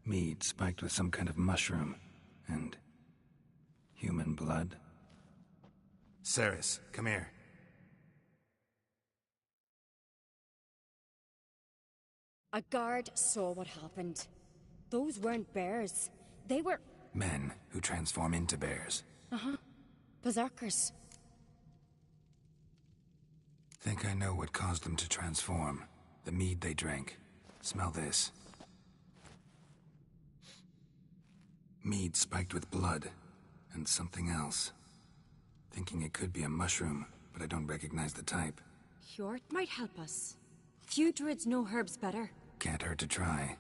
[SPEAKER 6] Mead spiked with some kind of mushroom. And human blood.
[SPEAKER 22] Cerys, come here.
[SPEAKER 21] A guard saw what happened. Those weren't bears. They were...
[SPEAKER 6] Men who transform into bears.
[SPEAKER 21] Uh-huh. Berserkers.
[SPEAKER 6] Think I know what caused them to transform. The mead they drank. Smell this. Mead spiked with blood. And something else. Thinking it could be a mushroom, but I don't recognize the type.
[SPEAKER 21] Hjort might help us. Few druids know herbs better.
[SPEAKER 6] Can't hurt to try.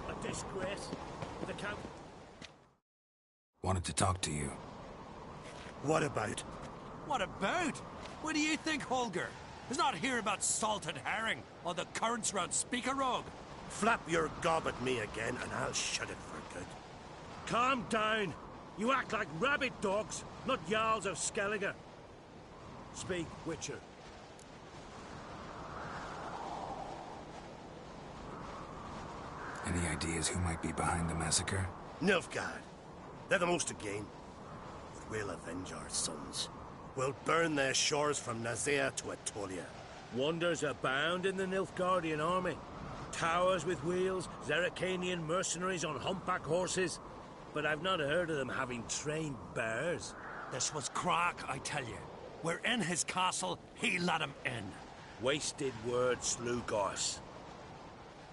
[SPEAKER 15] A disgrace. The count.
[SPEAKER 6] Wanted to talk to you.
[SPEAKER 15] What about? What about? What do you think, Holger? Is not here about salted herring or the currents round Speakerog.
[SPEAKER 9] Flap your gob at me again and I'll shut it for good. Calm down. You act like rabid dogs, not Jarls of Skellige. Speak, Witcher.
[SPEAKER 6] Any ideas who might be behind the massacre?
[SPEAKER 9] Nilfgaard. They're the most to gain. But we'll avenge our sons. We'll burn their shores from Nazea to Atolia. Wonders abound in the Nilfgaardian army. Towers with wheels, Zerrikanian mercenaries on humpback horses. But I've not heard of them having trained bears.
[SPEAKER 15] This was Crach, I tell you. We're in his castle, he let him in.
[SPEAKER 9] Wasted words, Slugos.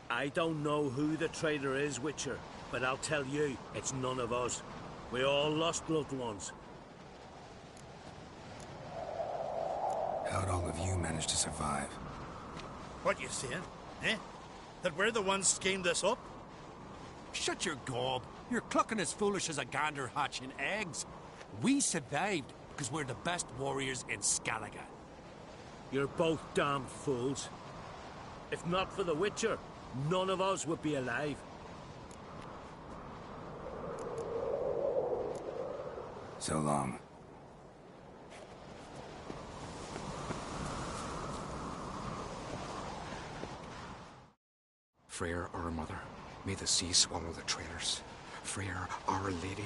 [SPEAKER 9] I don't know who the traitor is, Witcher, but I'll tell you, it's none of us. We all lost loved ones.
[SPEAKER 6] How'd all of you manage to survive?
[SPEAKER 15] What you saying? Eh? That we're the ones schemed this up? Shut your gob. You're clucking as foolish as a gander hatching eggs. We survived because we're the best warriors in Skellige.
[SPEAKER 9] You're both damn fools. If not for the Witcher, none of us would be alive.
[SPEAKER 6] So long.
[SPEAKER 17] Freyr, our mother, may the sea swallow the traitors. Freyr, our lady.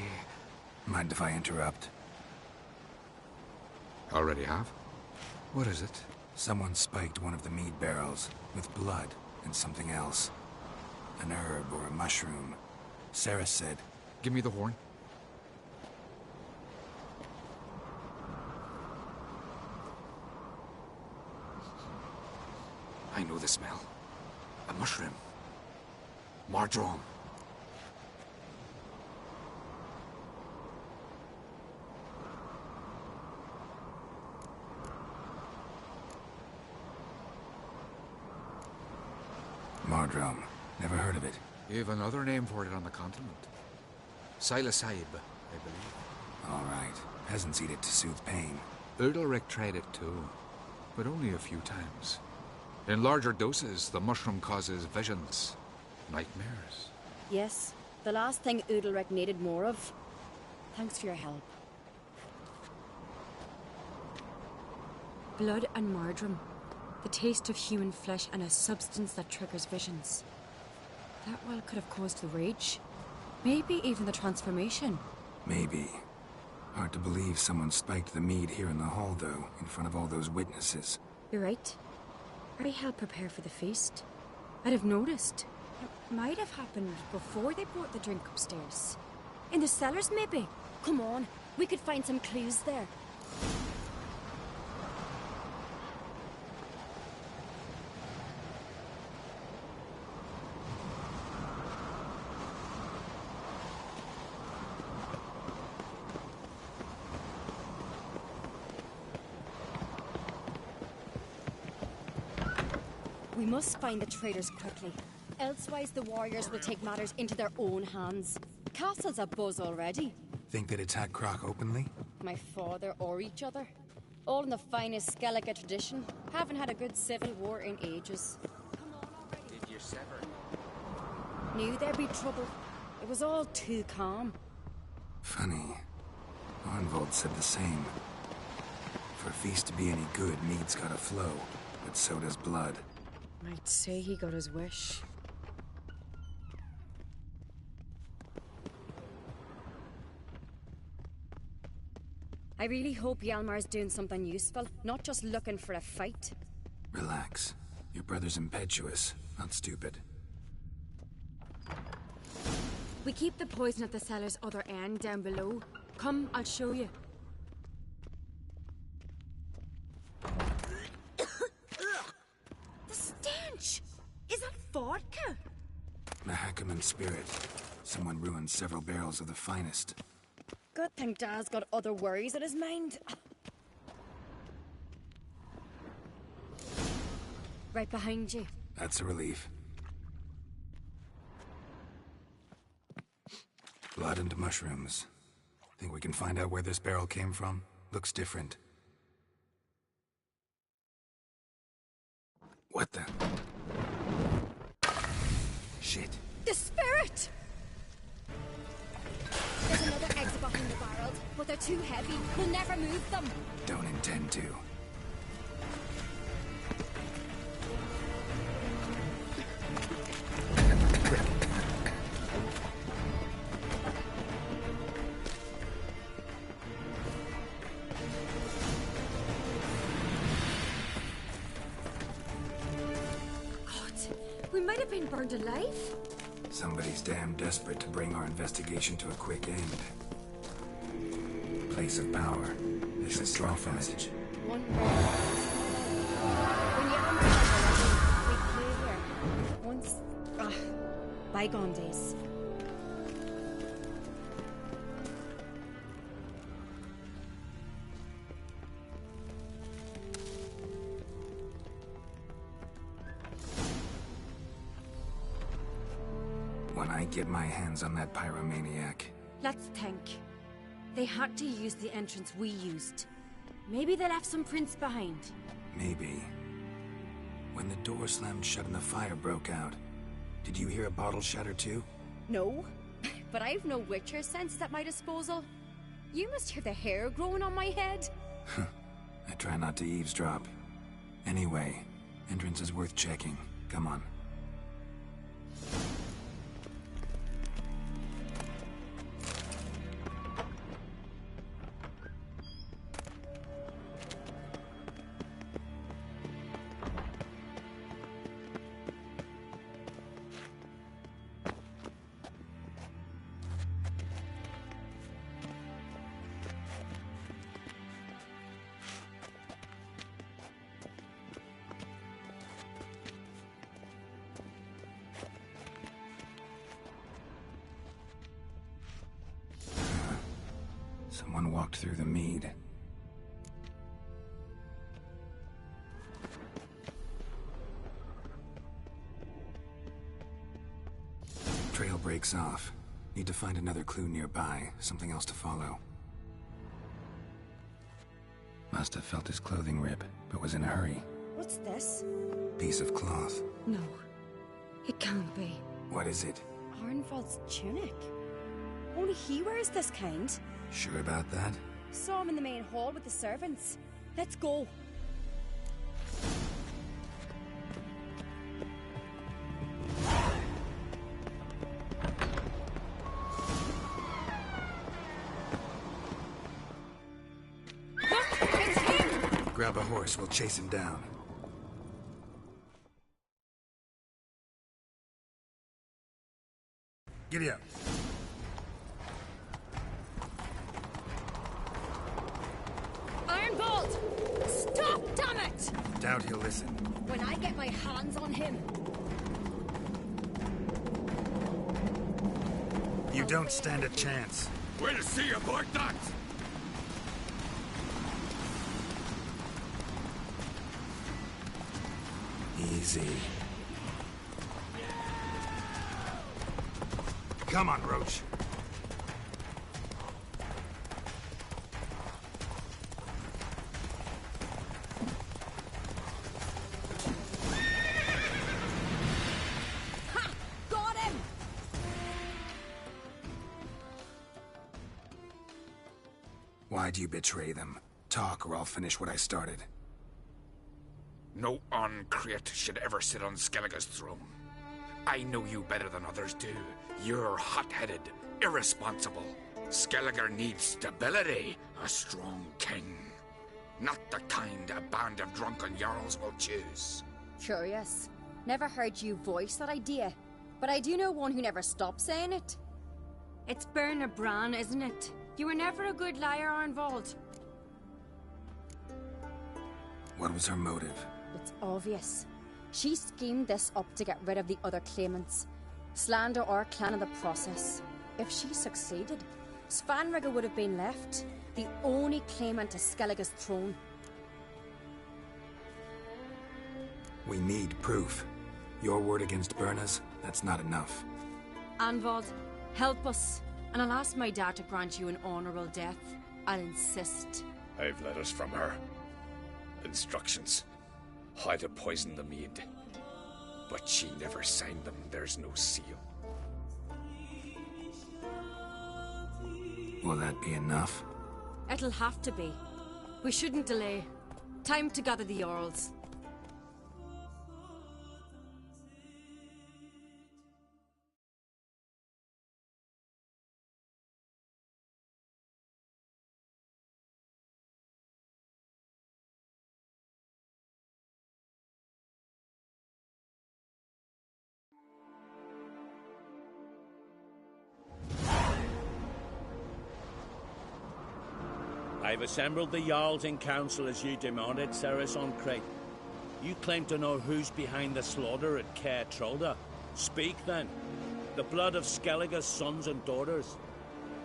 [SPEAKER 6] Mind if I interrupt?
[SPEAKER 17] Already have? What is it?
[SPEAKER 6] Someone spiked one of the mead barrels with blood and something else. An herb or a mushroom. Cerys said...
[SPEAKER 17] Give me the horn. I know the smell. A mushroom. Mardrome.
[SPEAKER 6] Mardrome. Never heard of it.
[SPEAKER 17] You've another name for it on the continent. Psilocybe, I believe.
[SPEAKER 6] All right. Peasants eat it to soothe pain.
[SPEAKER 17] Udalric tried it too, but only a few times. In larger doses, the mushroom causes visions, nightmares.
[SPEAKER 21] Yes, the last thing Udalric needed more of. Thanks for your help. Blood and marjoram. The taste of human flesh and a substance that triggers visions. That well could have caused the rage. Maybe even the transformation.
[SPEAKER 6] Maybe. Hard to believe someone spiked the mead here in the hall, though, in front of all those witnesses.
[SPEAKER 21] You're right. I helped prepare for the feast. I'd have noticed. It might have happened before they brought the drink upstairs. In the cellars, maybe? Come on, we could find some clues there. We must find the traitors quickly. Elsewise, the warriors will take matters into their own hands. Castle's abuzz already.
[SPEAKER 6] Think they'd attack Croc openly?
[SPEAKER 21] My father or each other. All in the finest Skellige tradition. Haven't had a good civil war in ages.
[SPEAKER 17] Did you sever?
[SPEAKER 21] Knew there'd be trouble. It was all too calm.
[SPEAKER 6] Funny. Arnvold said the same. For a feast to be any good, mead's gotta flow, but so does blood.
[SPEAKER 21] I'd say he got his wish. I really hope Hjalmar's doing something useful, not just looking for a fight.
[SPEAKER 6] Relax. Your brother's impetuous, not stupid.
[SPEAKER 21] We keep the poison at the cellar's other end, down below. Come, I'll show you. The stench! Is that vodka?
[SPEAKER 6] Mahakaman spirit. Someone ruined several barrels of the finest.
[SPEAKER 21] Good thing Dad's got other worries in his mind. Right behind you.
[SPEAKER 6] That's a relief. Blood and mushrooms. Think we can find out where this barrel came from? Looks different. What the? Shit.
[SPEAKER 21] The spirit! There's another exit box in the barrels, but they're too heavy. We'll never move them.
[SPEAKER 6] Don't intend to.
[SPEAKER 21] We might have been burned alive.
[SPEAKER 6] Somebody's damn desperate to bring our investigation to a quick end. Place of power. This is draw from it.
[SPEAKER 21] One when Hjalmar was already, we played here. Once, bygone days.
[SPEAKER 6] When I get my hands on that pyromaniac.
[SPEAKER 21] Let's think. They had to use the entrance we used. Maybe they left some prints behind.
[SPEAKER 6] Maybe. When the door slammed shut and the fire broke out, did you hear a bottle shatter too?
[SPEAKER 21] No, but I've no Witcher sense at my disposal. You must hear the hair growing on my head.
[SPEAKER 6] I try not to eavesdrop. Anyway, entrance is worth checking. Come on. Someone walked through the mead. Trail breaks off. Need to find another clue nearby, something else to follow. Must have felt his clothing rip, but was in a hurry.
[SPEAKER 21] What's this?
[SPEAKER 6] Piece of cloth.
[SPEAKER 21] No, it can't be.
[SPEAKER 6] What is it?
[SPEAKER 21] Arnvald's tunic. Only he wears this kind.
[SPEAKER 6] Sure about that?
[SPEAKER 21] Saw him in the main hall with the servants. Let's go.
[SPEAKER 6] Grab a horse, we'll chase him down. Giddy up.
[SPEAKER 21] Ironbolt! Stop, damn it!
[SPEAKER 6] Doubt he'll listen.
[SPEAKER 21] When I get my hands on him.
[SPEAKER 6] You don't stand a chance.
[SPEAKER 17] We'll see about that!
[SPEAKER 6] Easy. Come on, Roach.
[SPEAKER 21] Ha! Got him!
[SPEAKER 6] Why'd you betray them? Talk, or I'll finish what I started.
[SPEAKER 17] No Ancreit should ever sit on Skellige's throne. I know you better than others do. You're hot-headed, irresponsible. Skellige needs stability, a strong king. Not the kind a band of drunken jarls will choose.
[SPEAKER 21] Curious. Never heard you voice that idea. But I do know one who never stops saying it. It's Berna Bran, isn't it? You were never a good liar, Arnvald.
[SPEAKER 6] What was her motive?
[SPEAKER 21] It's obvious. She schemed this up to get rid of the other claimants. Slander our clan in the process. If she succeeded, Svanrige would have been left, the only claimant to Skellige's throne.
[SPEAKER 6] We need proof. Your word against Berna's, that's not enough.
[SPEAKER 21] Arnvald, help us, and I'll ask my dad to grant you an honourable death. I'll insist.
[SPEAKER 17] I've letters from her. Instructions. How to poison the mead. But she never signed them. There's no seal.
[SPEAKER 6] Will that be enough?
[SPEAKER 21] It'll have to be. We shouldn't delay. Time to gather the Jarls.
[SPEAKER 10] I've assembled the Jarls in council as you demanded, Cerys Ancreit. You claim to know who's behind the slaughter at Caer Trolda. Speak then. The blood of Skellige's sons and daughters.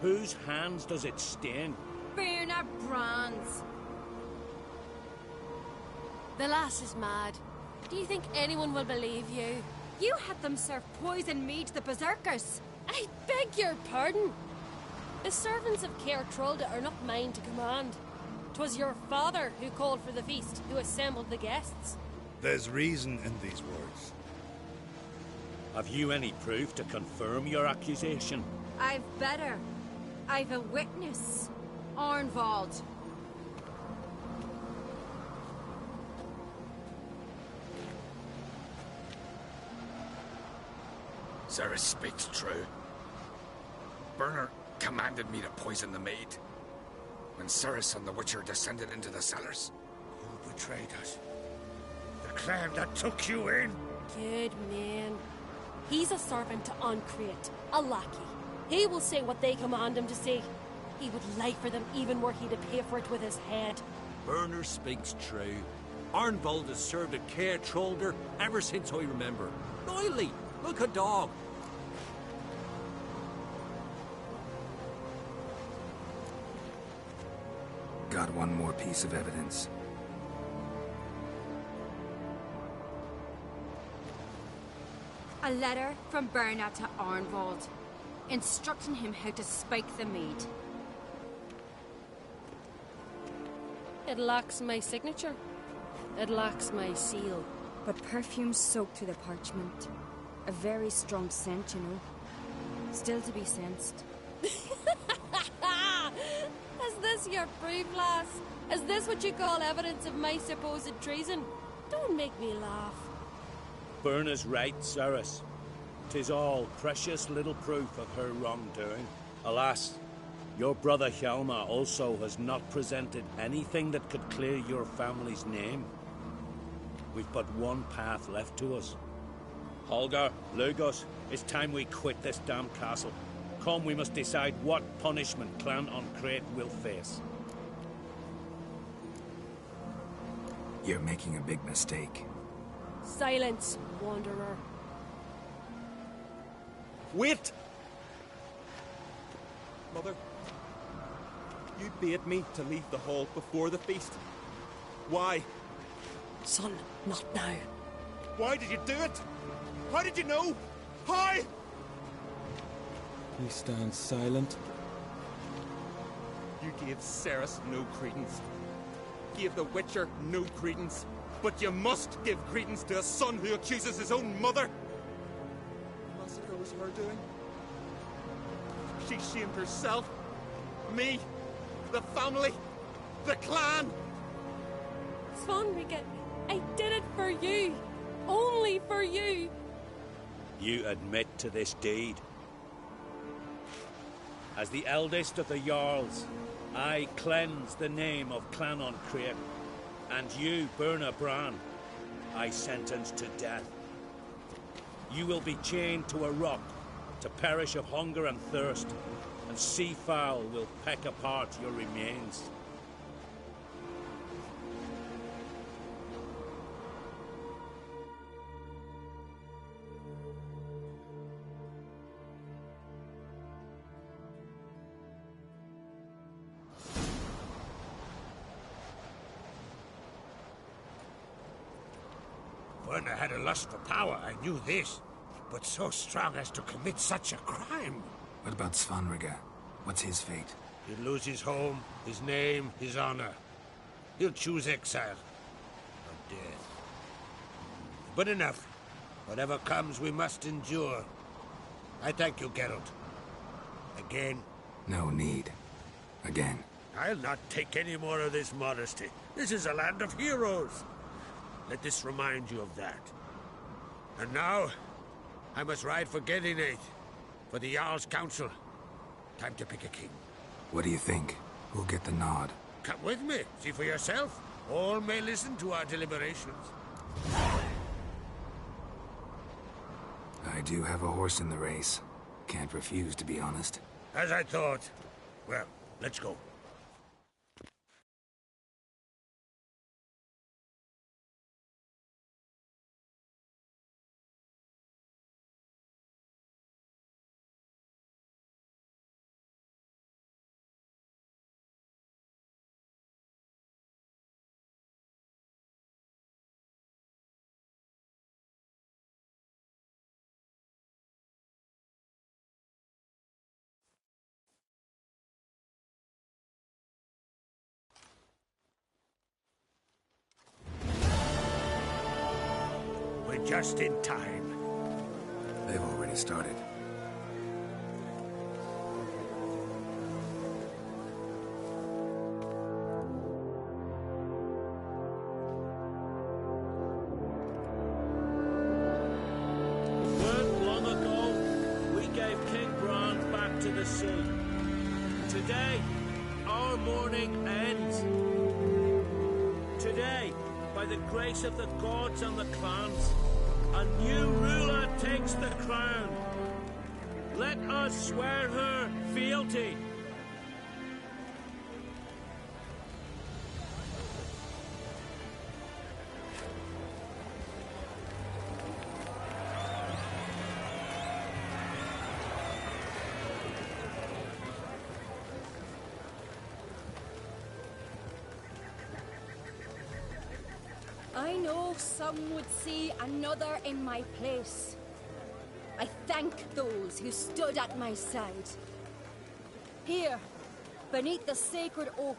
[SPEAKER 10] Whose hands does it stain?
[SPEAKER 21] Berna Bran's.
[SPEAKER 19] The lass is mad. Do you think anyone will believe you?
[SPEAKER 21] You had them serve poison mead to the berserkers.
[SPEAKER 19] I beg your pardon. The servants of Caer Trolda are not mine to command. 'Twas your father who called for the feast, who assembled the guests.
[SPEAKER 22] There's reason in these words.
[SPEAKER 10] Have you any proof to confirm your accusation?
[SPEAKER 21] I've better. I've a witness. Arnvald.
[SPEAKER 17] Cerys speaks true. Berna commanded me to poison the maid. When Cerys and the Witcher descended into the cellars.
[SPEAKER 15] You betrayed us. The clan that took you in.
[SPEAKER 19] Good man. He's a servant to Ancreit, a lackey. He will say what they command him to say. He would lie for them even were he to pay for it with his head.
[SPEAKER 12] Berner speaks true. Arnvald has served at Caer Trolder ever since I remember. Loyally, like a dog.
[SPEAKER 6] Got one more piece of evidence.
[SPEAKER 21] A letter from Berna to Arnvald, instructing him how to spike the mead.
[SPEAKER 19] It lacks my signature. It lacks my seal.
[SPEAKER 21] But perfume soaked through the parchment. A very strong scent, you know. Still to be sensed.
[SPEAKER 19] Is this your proof, lass? Is this what you call evidence of my supposed treason? Don't make me laugh.
[SPEAKER 10] Berna's right, Cerys. 'Tis all precious little proof of her wrongdoing. Alas, your brother Hjalmar also has not presented anything that could clear your family's name. We've but one path left to us. Holger, Lugos, it's time we quit this damn castle. Come, we must decide what punishment Clan on Crete will face.
[SPEAKER 6] You're making a big mistake.
[SPEAKER 19] Silence, wanderer.
[SPEAKER 11] Wait! Mother, you bade me to leave the hall before the feast. Why?
[SPEAKER 19] Son, not now.
[SPEAKER 11] Why did you do it? How did you know? How?
[SPEAKER 3] He stands silent.
[SPEAKER 11] You gave Cerys no credence. Gave the Witcher no credence. But you must give credence to a son who accuses his own mother. The massacre was her doing. She shamed herself, me, the family, the clan.
[SPEAKER 19] Svanrige, I did it for you. Only for you.
[SPEAKER 10] You admit to this deed. As the eldest of the Jarls, I cleanse the name of Clan on Crete, and you, Berna Bran, I sentence to death. You will be chained to a rock to perish of hunger and thirst, and seafowl will peck apart your remains.
[SPEAKER 15] Berna had a lust for power, I knew this. But so strong as to commit such a crime.
[SPEAKER 6] What about Svanrige? What's his fate?
[SPEAKER 15] He'll lose his home, his name, his honor. He'll choose exile. Or death. But enough. Whatever comes, we must endure. I thank you, Geralt. Again.
[SPEAKER 6] No need. Again.
[SPEAKER 15] I'll not take any more of this modesty. This is a land of heroes. Let this remind you of that. And now, I must ride for Gedinate, for the Jarl's Council. Time to pick a king.
[SPEAKER 6] What do you think? Who'll get the nod?
[SPEAKER 15] Come with me, see for yourself. All may listen to our deliberations.
[SPEAKER 6] I do have a horse in the race. Can't refuse, to be honest.
[SPEAKER 15] As I thought. Well, let's go. Just in time.
[SPEAKER 6] They've already started.
[SPEAKER 10] Weren't long ago, we gave King Bran back to the sea. Today, our mourning ends. Today, by the grace of the gods and the clans, a new ruler takes the crown. Let us swear her fealty.
[SPEAKER 21] I know some would see another in my place. I thank those who stood at my side. Here, beneath the sacred oak,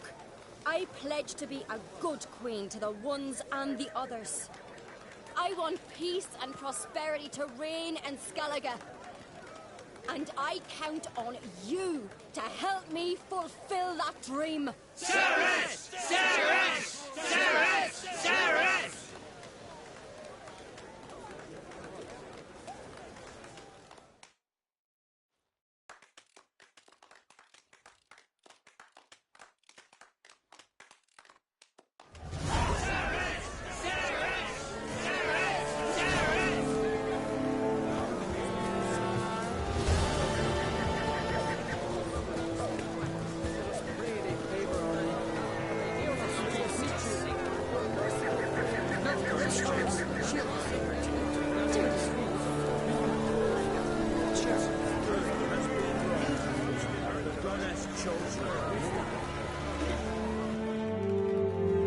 [SPEAKER 21] I pledge to be a good queen to the ones and the others. I want peace and prosperity to reign in Skellige.
[SPEAKER 18] And I count on you to help me fulfill that dream.
[SPEAKER 15] Cerys! Cerys! Cerys! Cerys!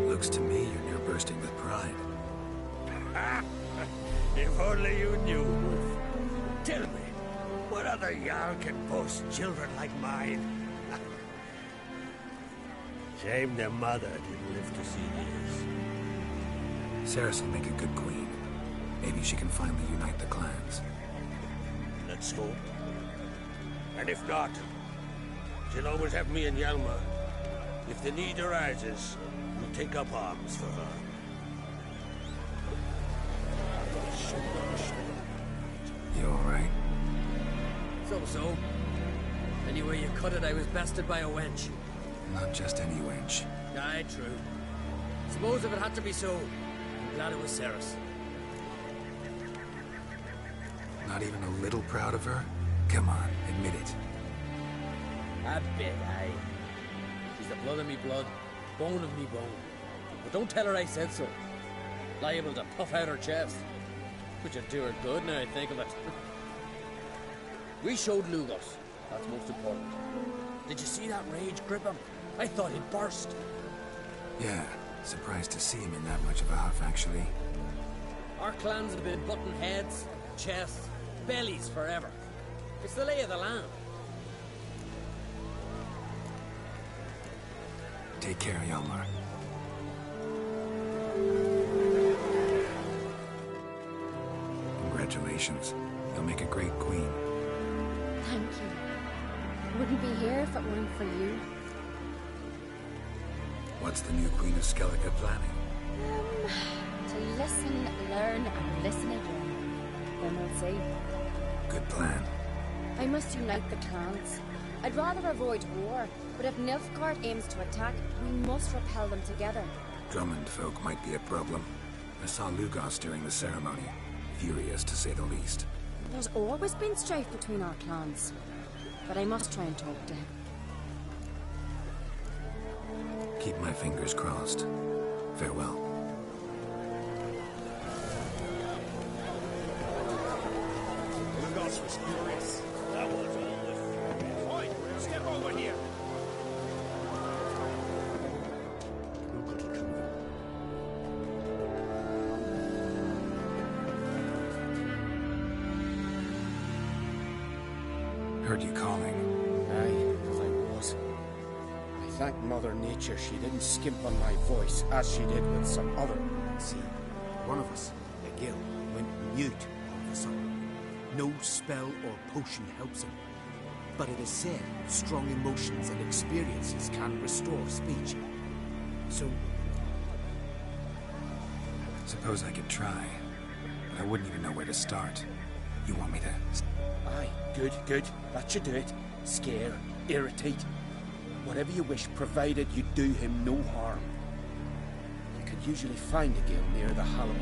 [SPEAKER 6] Looks to me you're near bursting with pride.
[SPEAKER 9] If only you knew, Wolf. Tell me, what other Jarl can boast children like mine? Shame their mother didn't live to see this.
[SPEAKER 6] Cerys will make a good queen. Maybe she can finally unite the clans.
[SPEAKER 9] Let's hope. And if not, she'll always have me and Hjalmar. If the need arises, we'll take up arms for her.
[SPEAKER 6] You alright?
[SPEAKER 16] So. Anyway you cut it, I was bested by a wench.
[SPEAKER 6] Not just any wench.
[SPEAKER 16] Aye, true. Suppose if it had to be so, I'm glad it was Cerys.
[SPEAKER 6] Not even a little proud of her? Come on, admit it.
[SPEAKER 16] A bit, aye. She's the blood of me blood, bone of me bone. But don't tell her I said so. Liable to puff out her chest. Which would do her good now I think of it. We showed Lugos. That's most important. Did you see that rage grip him? I thought he'd burst.
[SPEAKER 6] Yeah, surprised to see him in that much of a huff, actually.
[SPEAKER 16] Our clans have been butting heads, chests, bellies forever. It's the lay of the land.
[SPEAKER 6] Take care, Hjalmar. Congratulations. You'll make a great queen.
[SPEAKER 21] Thank you. Wouldn't be here if it weren't for you.
[SPEAKER 6] What's the new Queen of Skellige planning?
[SPEAKER 21] To listen, learn, and listen again. Then we'll see.
[SPEAKER 6] Good plan.
[SPEAKER 21] I must unite the clans. I'd rather avoid war, but if Nilfgaard aims to attack, we must repel them together.
[SPEAKER 6] Drummond folk might be a problem. I saw Lugos during the ceremony. Furious, to say the least.
[SPEAKER 21] There's always been strife between our clans. But I must try and talk to him.
[SPEAKER 6] Keep my fingers crossed. Farewell.
[SPEAKER 15] Lugos was furious. That was all. Oi, step over here.
[SPEAKER 6] Heard you calling.
[SPEAKER 2] Aye, as I was. I thank Mother Nature she didn't skimp on my voice, as she did with some other.
[SPEAKER 3] See, one of us, Egil, went mute all of a sudden. No spell or potion helps him. But it is said strong emotions and experiences can restore speech. So...
[SPEAKER 6] Suppose I could try, but I wouldn't even know where to start. You want me to...
[SPEAKER 2] Aye, good. That should do it. Scare, irritate. Whatever you wish, provided you do him no harm. You could usually find a Egil near the Hollow.